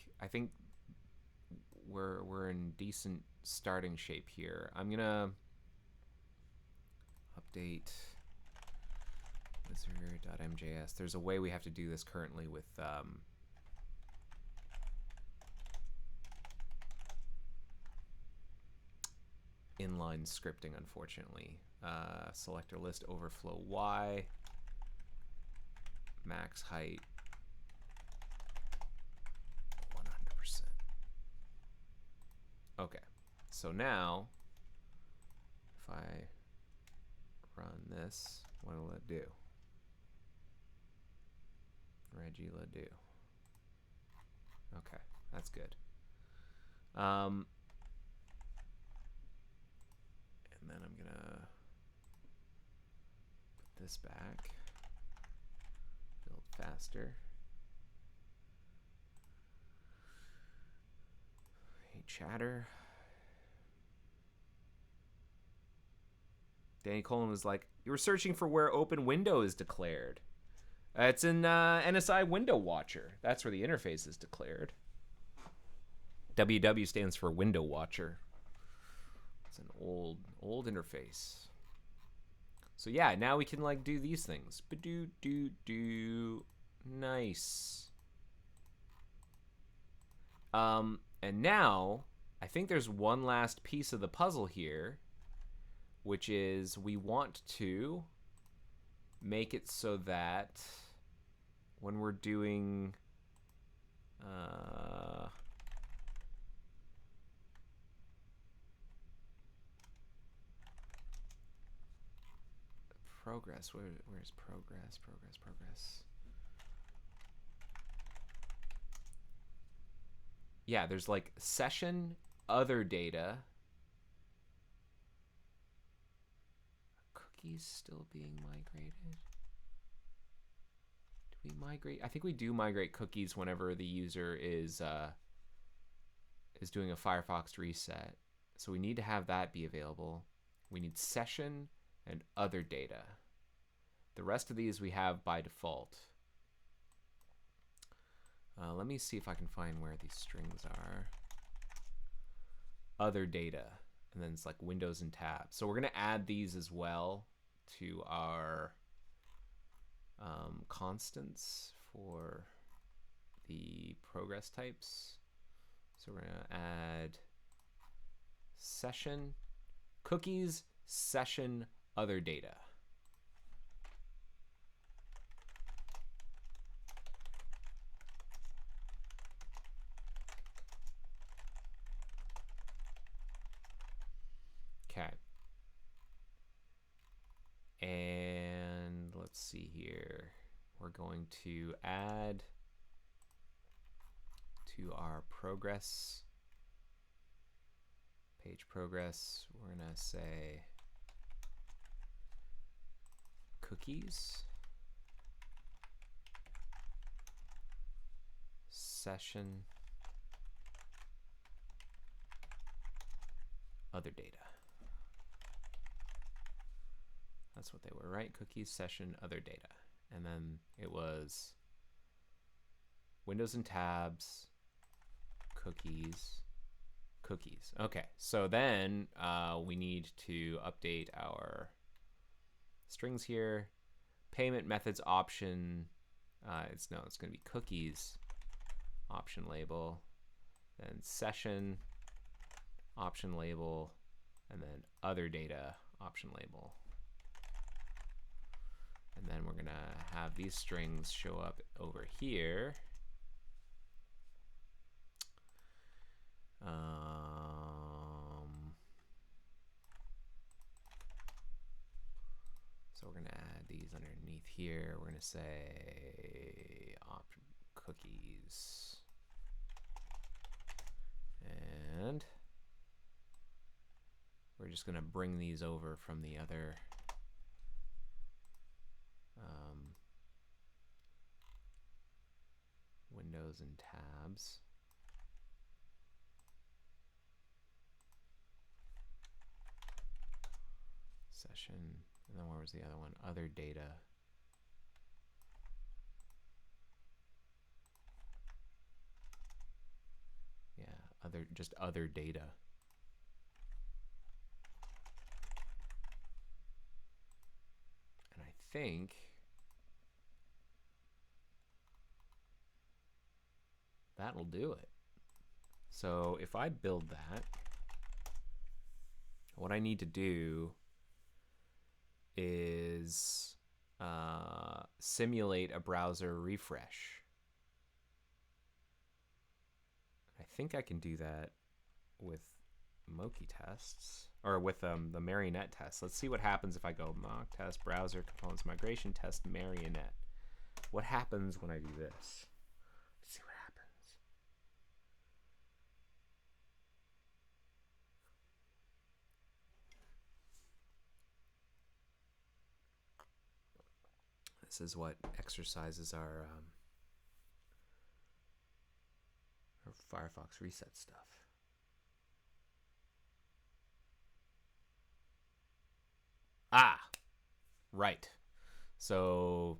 we're in decent starting shape here. I'm gonna update wizard.mjs. There's a way we have to do this currently with inline scripting, unfortunately. Selector list overflow Y, max height 100%. Okay, so now if I run this, what will it do? Reggie do. Okay, that's good. And then I'm gonna put this back. Build faster. Hey, chatter. Danny Coleman was like, you were searching for where Open Window is declared. It's in NSI Window Watcher. That's where the interface is declared. WW stands for Window Watcher. It's an old interface. So yeah, now we can like do these things. Ba-do-do-do. Nice. And now I think there's one last piece of the puzzle here, which is we want to make it so that when we're doing progress, where's progress? Yeah, there's like session, other data, cookies still being migrated. we migrate? I think we do migrate cookies whenever the user is doing a Firefox reset. So we need to have that be available. We need session and other data. The rest of these we have by default. Let me see if I can find where these strings are. Other data, and then it's like windows and tabs. So we're gonna add these as well to our constants for the progress types. So we're gonna add session, cookies, session, other data. Okay. And let's see here. We're going to add to our progress, page progress, we're gonna say cookies, session, other data. That's what they were, right? Cookies, session, other data. And then it was windows and tabs, cookies, cookies. Okay, so then we need to update our strings here. Payment methods option, it's gonna be cookies option label, then session option label, and then other data option label. And then we're gonna have these strings show up over here. So we're gonna add these underneath here. We're gonna say cookies. And we're just gonna bring these over from the other windows and tabs. Session, and then where was the other one? Other data. Yeah, just other data. And I think that'll do it. So if I build that, what I need to do is simulate a browser refresh. I think I can do that with Moki tests, or with the Marionette test. Let's see what happens if I go mock test, browser, components, migration test, Marionette. What happens when I do this? Let's see what happens. This is what exercises our Firefox reset stuff. Ah, right. So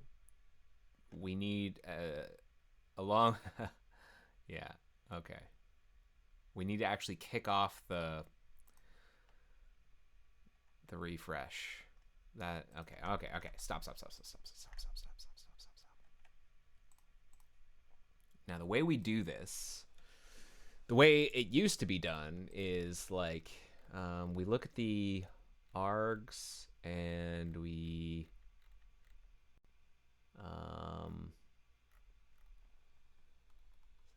we need a long, yeah, okay. We need to actually kick off the refresh. That, okay. Stop. Now the way we do this, the way it used to be done is like we look at the args and we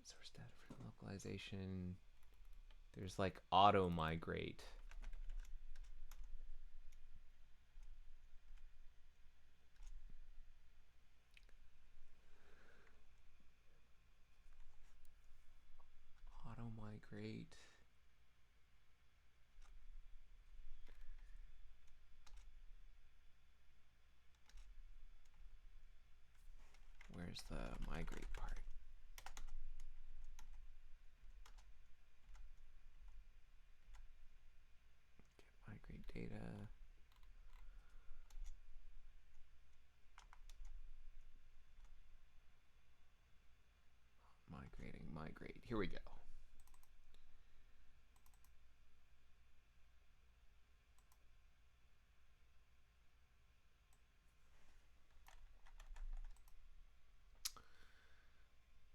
source data for localization. There's like auto migrate. Auto migrate. Where Where's the migrate part? Get migrate data. Migrate. Here we go.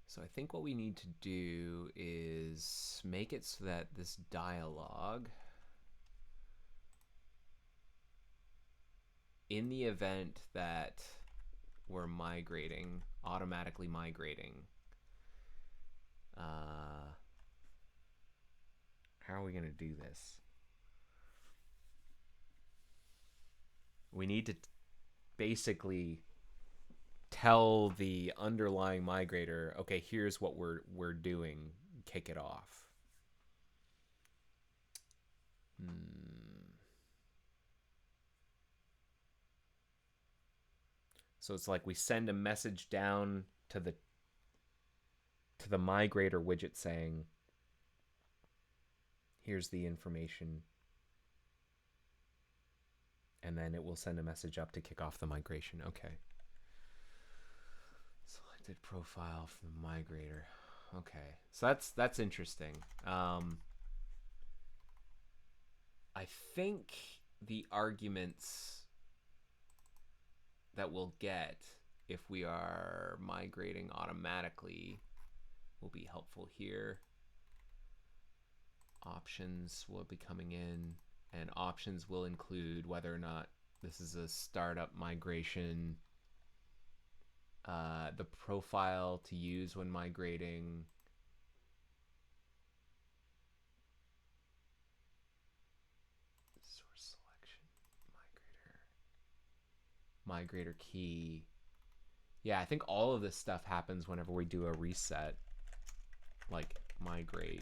So I think what we need to do is make it so that this dialog, in the event that we're migrating, automatically migrating, how are we going to do this? We need to basically tell the underlying migrator, okay, here's what we're doing, kick it off. So it's like we send a message down to the migrator widget saying, here's the information, and then it will send a message up to kick off the migration. Okay. Selected profile from the migrator. Okay, so that's interesting. I think the arguments that we'll get if we are migrating automatically will be helpful here. Options will be coming in, and options will include whether or not this is a startup migration, the profile to use when migrating, source selection, migrator key. Yeah, I think all of this stuff happens whenever we do a reset, like migrate.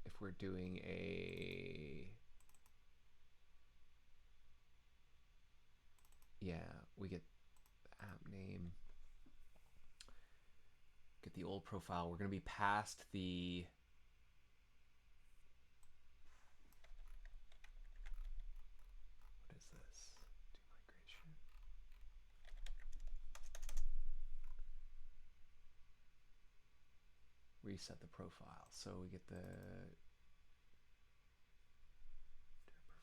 If we're doing a, yeah, we get the app name, get the old profile. We're going to be past the what is this? Do migration. Reset the profile. So we get the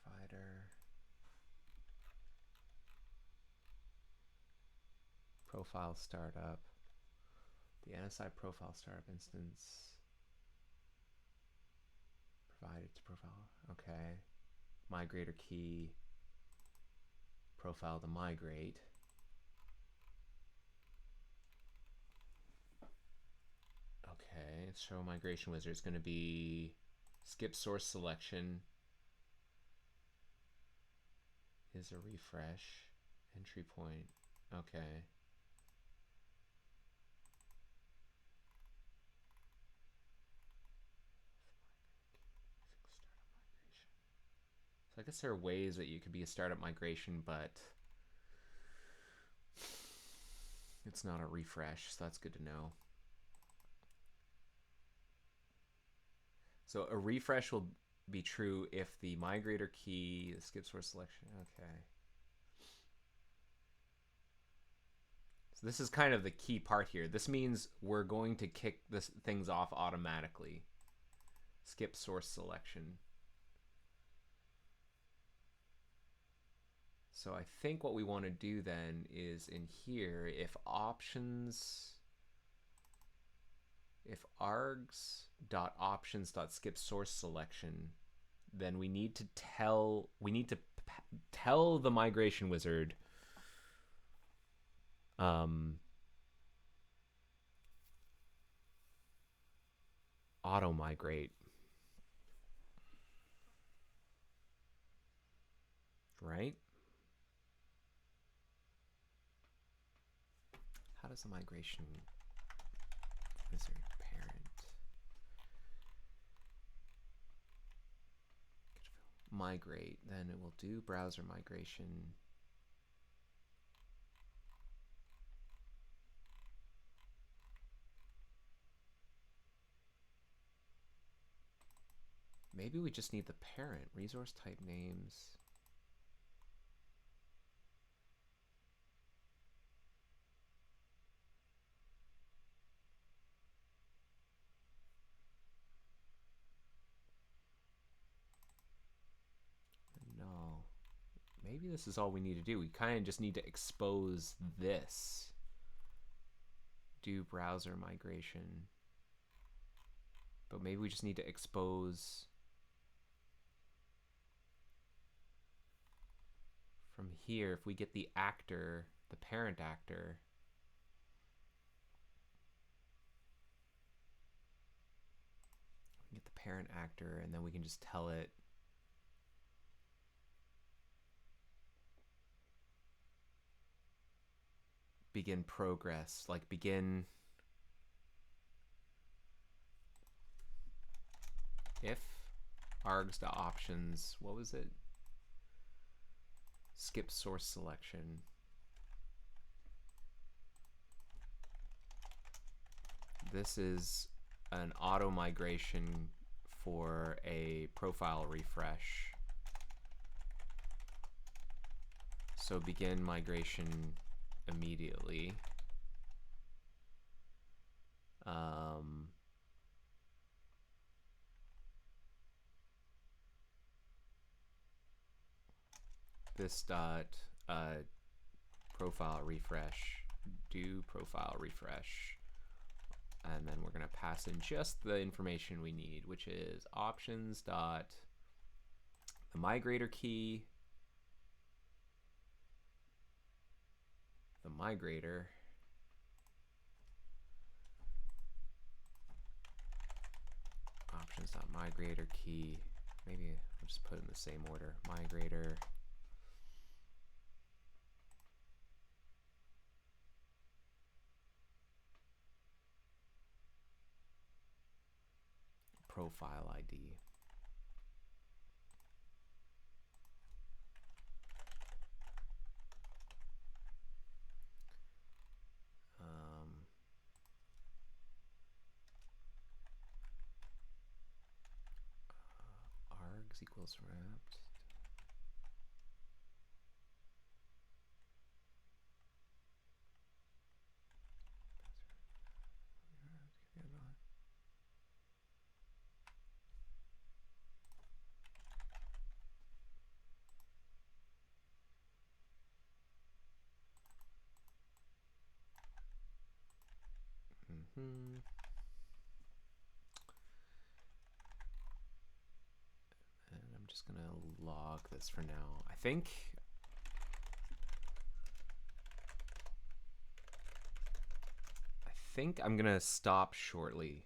provider, profile startup, the NSI profile startup instance provided to profile. Okay. Migrator key, profile to migrate. Okay, show migration wizard is going to be skip source selection is a refresh, entry point. Okay. So I guess there are ways that you could be a startup migration, but it's not a refresh, so that's good to know. So a refresh will be true if the migrator key, the skip source selection, okay. So this is kind of the key part here. This means we're going to kick this things off automatically. Skip source selection. So I think what we want to do then is in here, if args.options.skip source selection, then we need to tell the migration wizard auto migrate, right? How does the migration wizard parent migrate? Then it will do browser migration. maybe we just need the parent. Resource type names. No. Maybe this is all we need to do. We kind of just need to expose this. Do browser migration. But maybe we just need to expose from here. If we get the actor, the parent actor, we get the parent actor, and then we can just tell it begin progress, like begin if args.options, what was it? Skip source selection. This is an auto migration for a profile refresh. So begin migration immediately. This dot profile refresh, do profile refresh, and then we're gonna pass in just the information we need, which is options dot the migrator key, the migrator, options dot migrator key. Maybe I'll just put it in the same order. Migrator. Profile ID. Args equals wrapped. And I'm just gonna log this for now. I think I'm gonna stop shortly,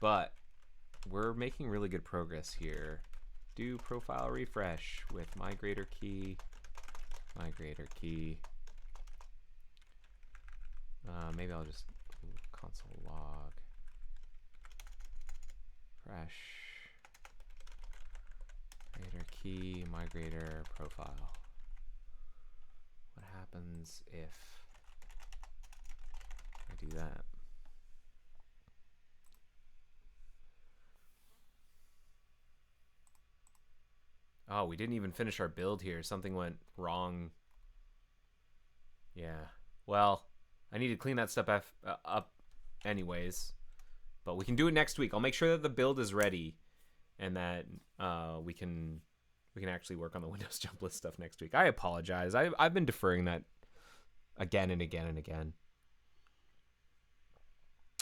but we're making really good progress here. Do profile refresh with migrator key, migrator key. Maybe I'll just console log fresh migrator key, migrator profile. What happens if I do that? Oh, we didn't even finish our build here. Something went wrong. Yeah. Well, I need to clean that stuff up anyways. But we can do it next week. I'll make sure that the build is ready and that we can actually work on the Windows jump list stuff next week. I apologize. I've been deferring that again and again and again.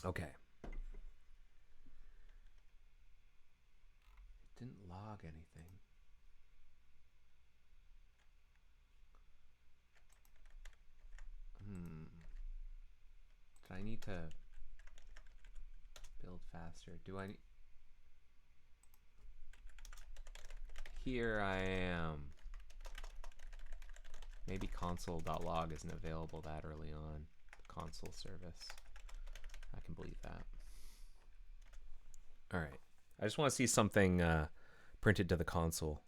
Okay. It didn't log anything. Do I need to build faster? Do I need... Here I am. Maybe console.log isn't available that early on. The console service. I can believe that. All right. I just want to see something printed to the console.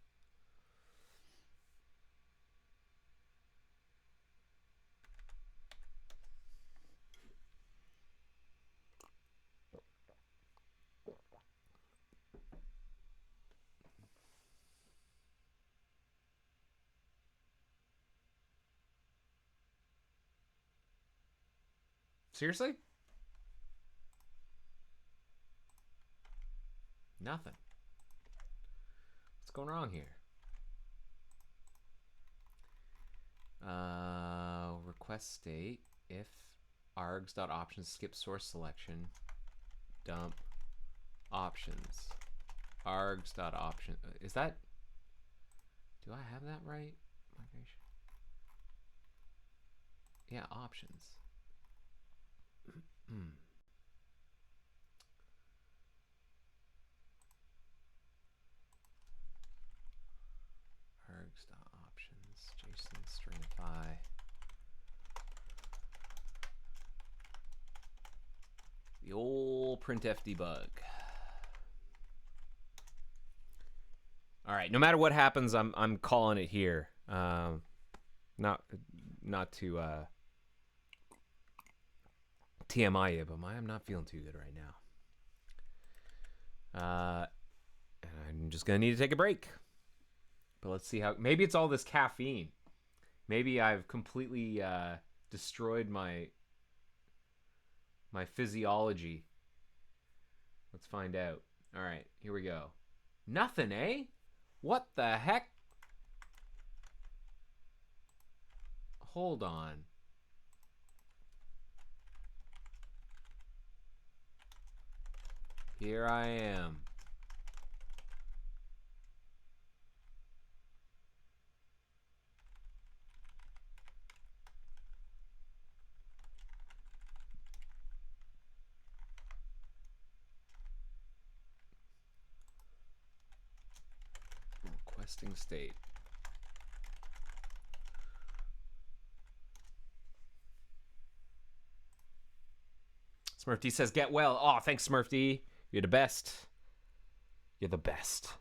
Seriously? Nothing. What's going wrong here? Request state if args.options skip source selection dump options args.option. Is that, do I have that right? Migration. Yeah, options. args.options JSON stringify. The old printf debug. All right, no matter what happens, I'm calling it here. Not to TMI you, but I'm not feeling too good right now. And I'm just gonna need to take a break. But let's see how. Maybe it's all this caffeine. Maybe I've completely destroyed my physiology. Let's find out. All right, here we go. Nothing, eh? What the heck? Hold on. Here I am. Requesting state. Smurf D says, get well. Oh, thanks, Smurf D. You're the best. You're the best.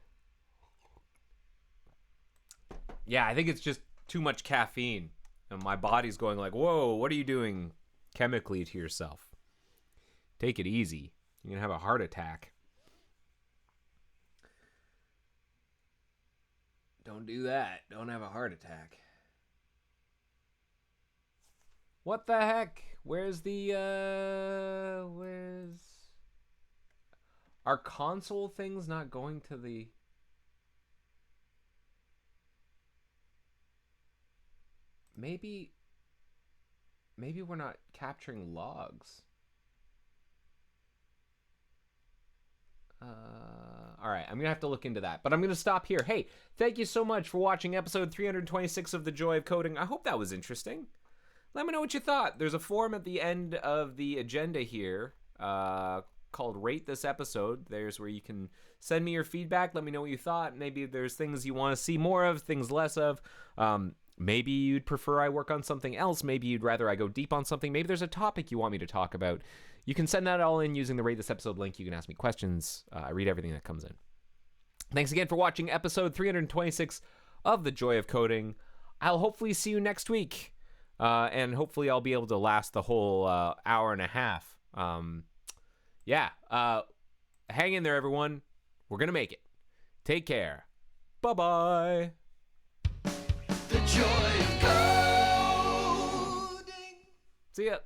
Yeah, I think it's just too much caffeine. And my body's going like, whoa, what are you doing chemically to yourself? Take it easy. You're going to have a heart attack. Don't do that. Don't have a heart attack. What the heck? Where's the, Are console things not going to the... Maybe we're not capturing logs. All right, I'm gonna have to look into that, but I'm gonna stop here. Hey, thank you so much for watching episode 326 of The Joy of Coding. I hope that was interesting. Let me know what you thought. There's a form at the end of the agenda here called Rate This Episode. There's where you can send me your feedback. Let me know what you thought. Maybe there's things you want to see more of, things less of. Maybe you'd prefer I work on something else. Maybe you'd rather I go deep on something. Maybe there's a topic you want me to talk about. You can send that all in using the Rate This Episode link. You can ask me questions. I read everything that comes in. Thanks again for watching episode 326 of The Joy of Coding. I'll hopefully see you next week. And hopefully I'll be able to last the whole hour and a half. Hang in there, everyone. We're going to make it. Take care. Bye-bye. The joy of coding. See ya.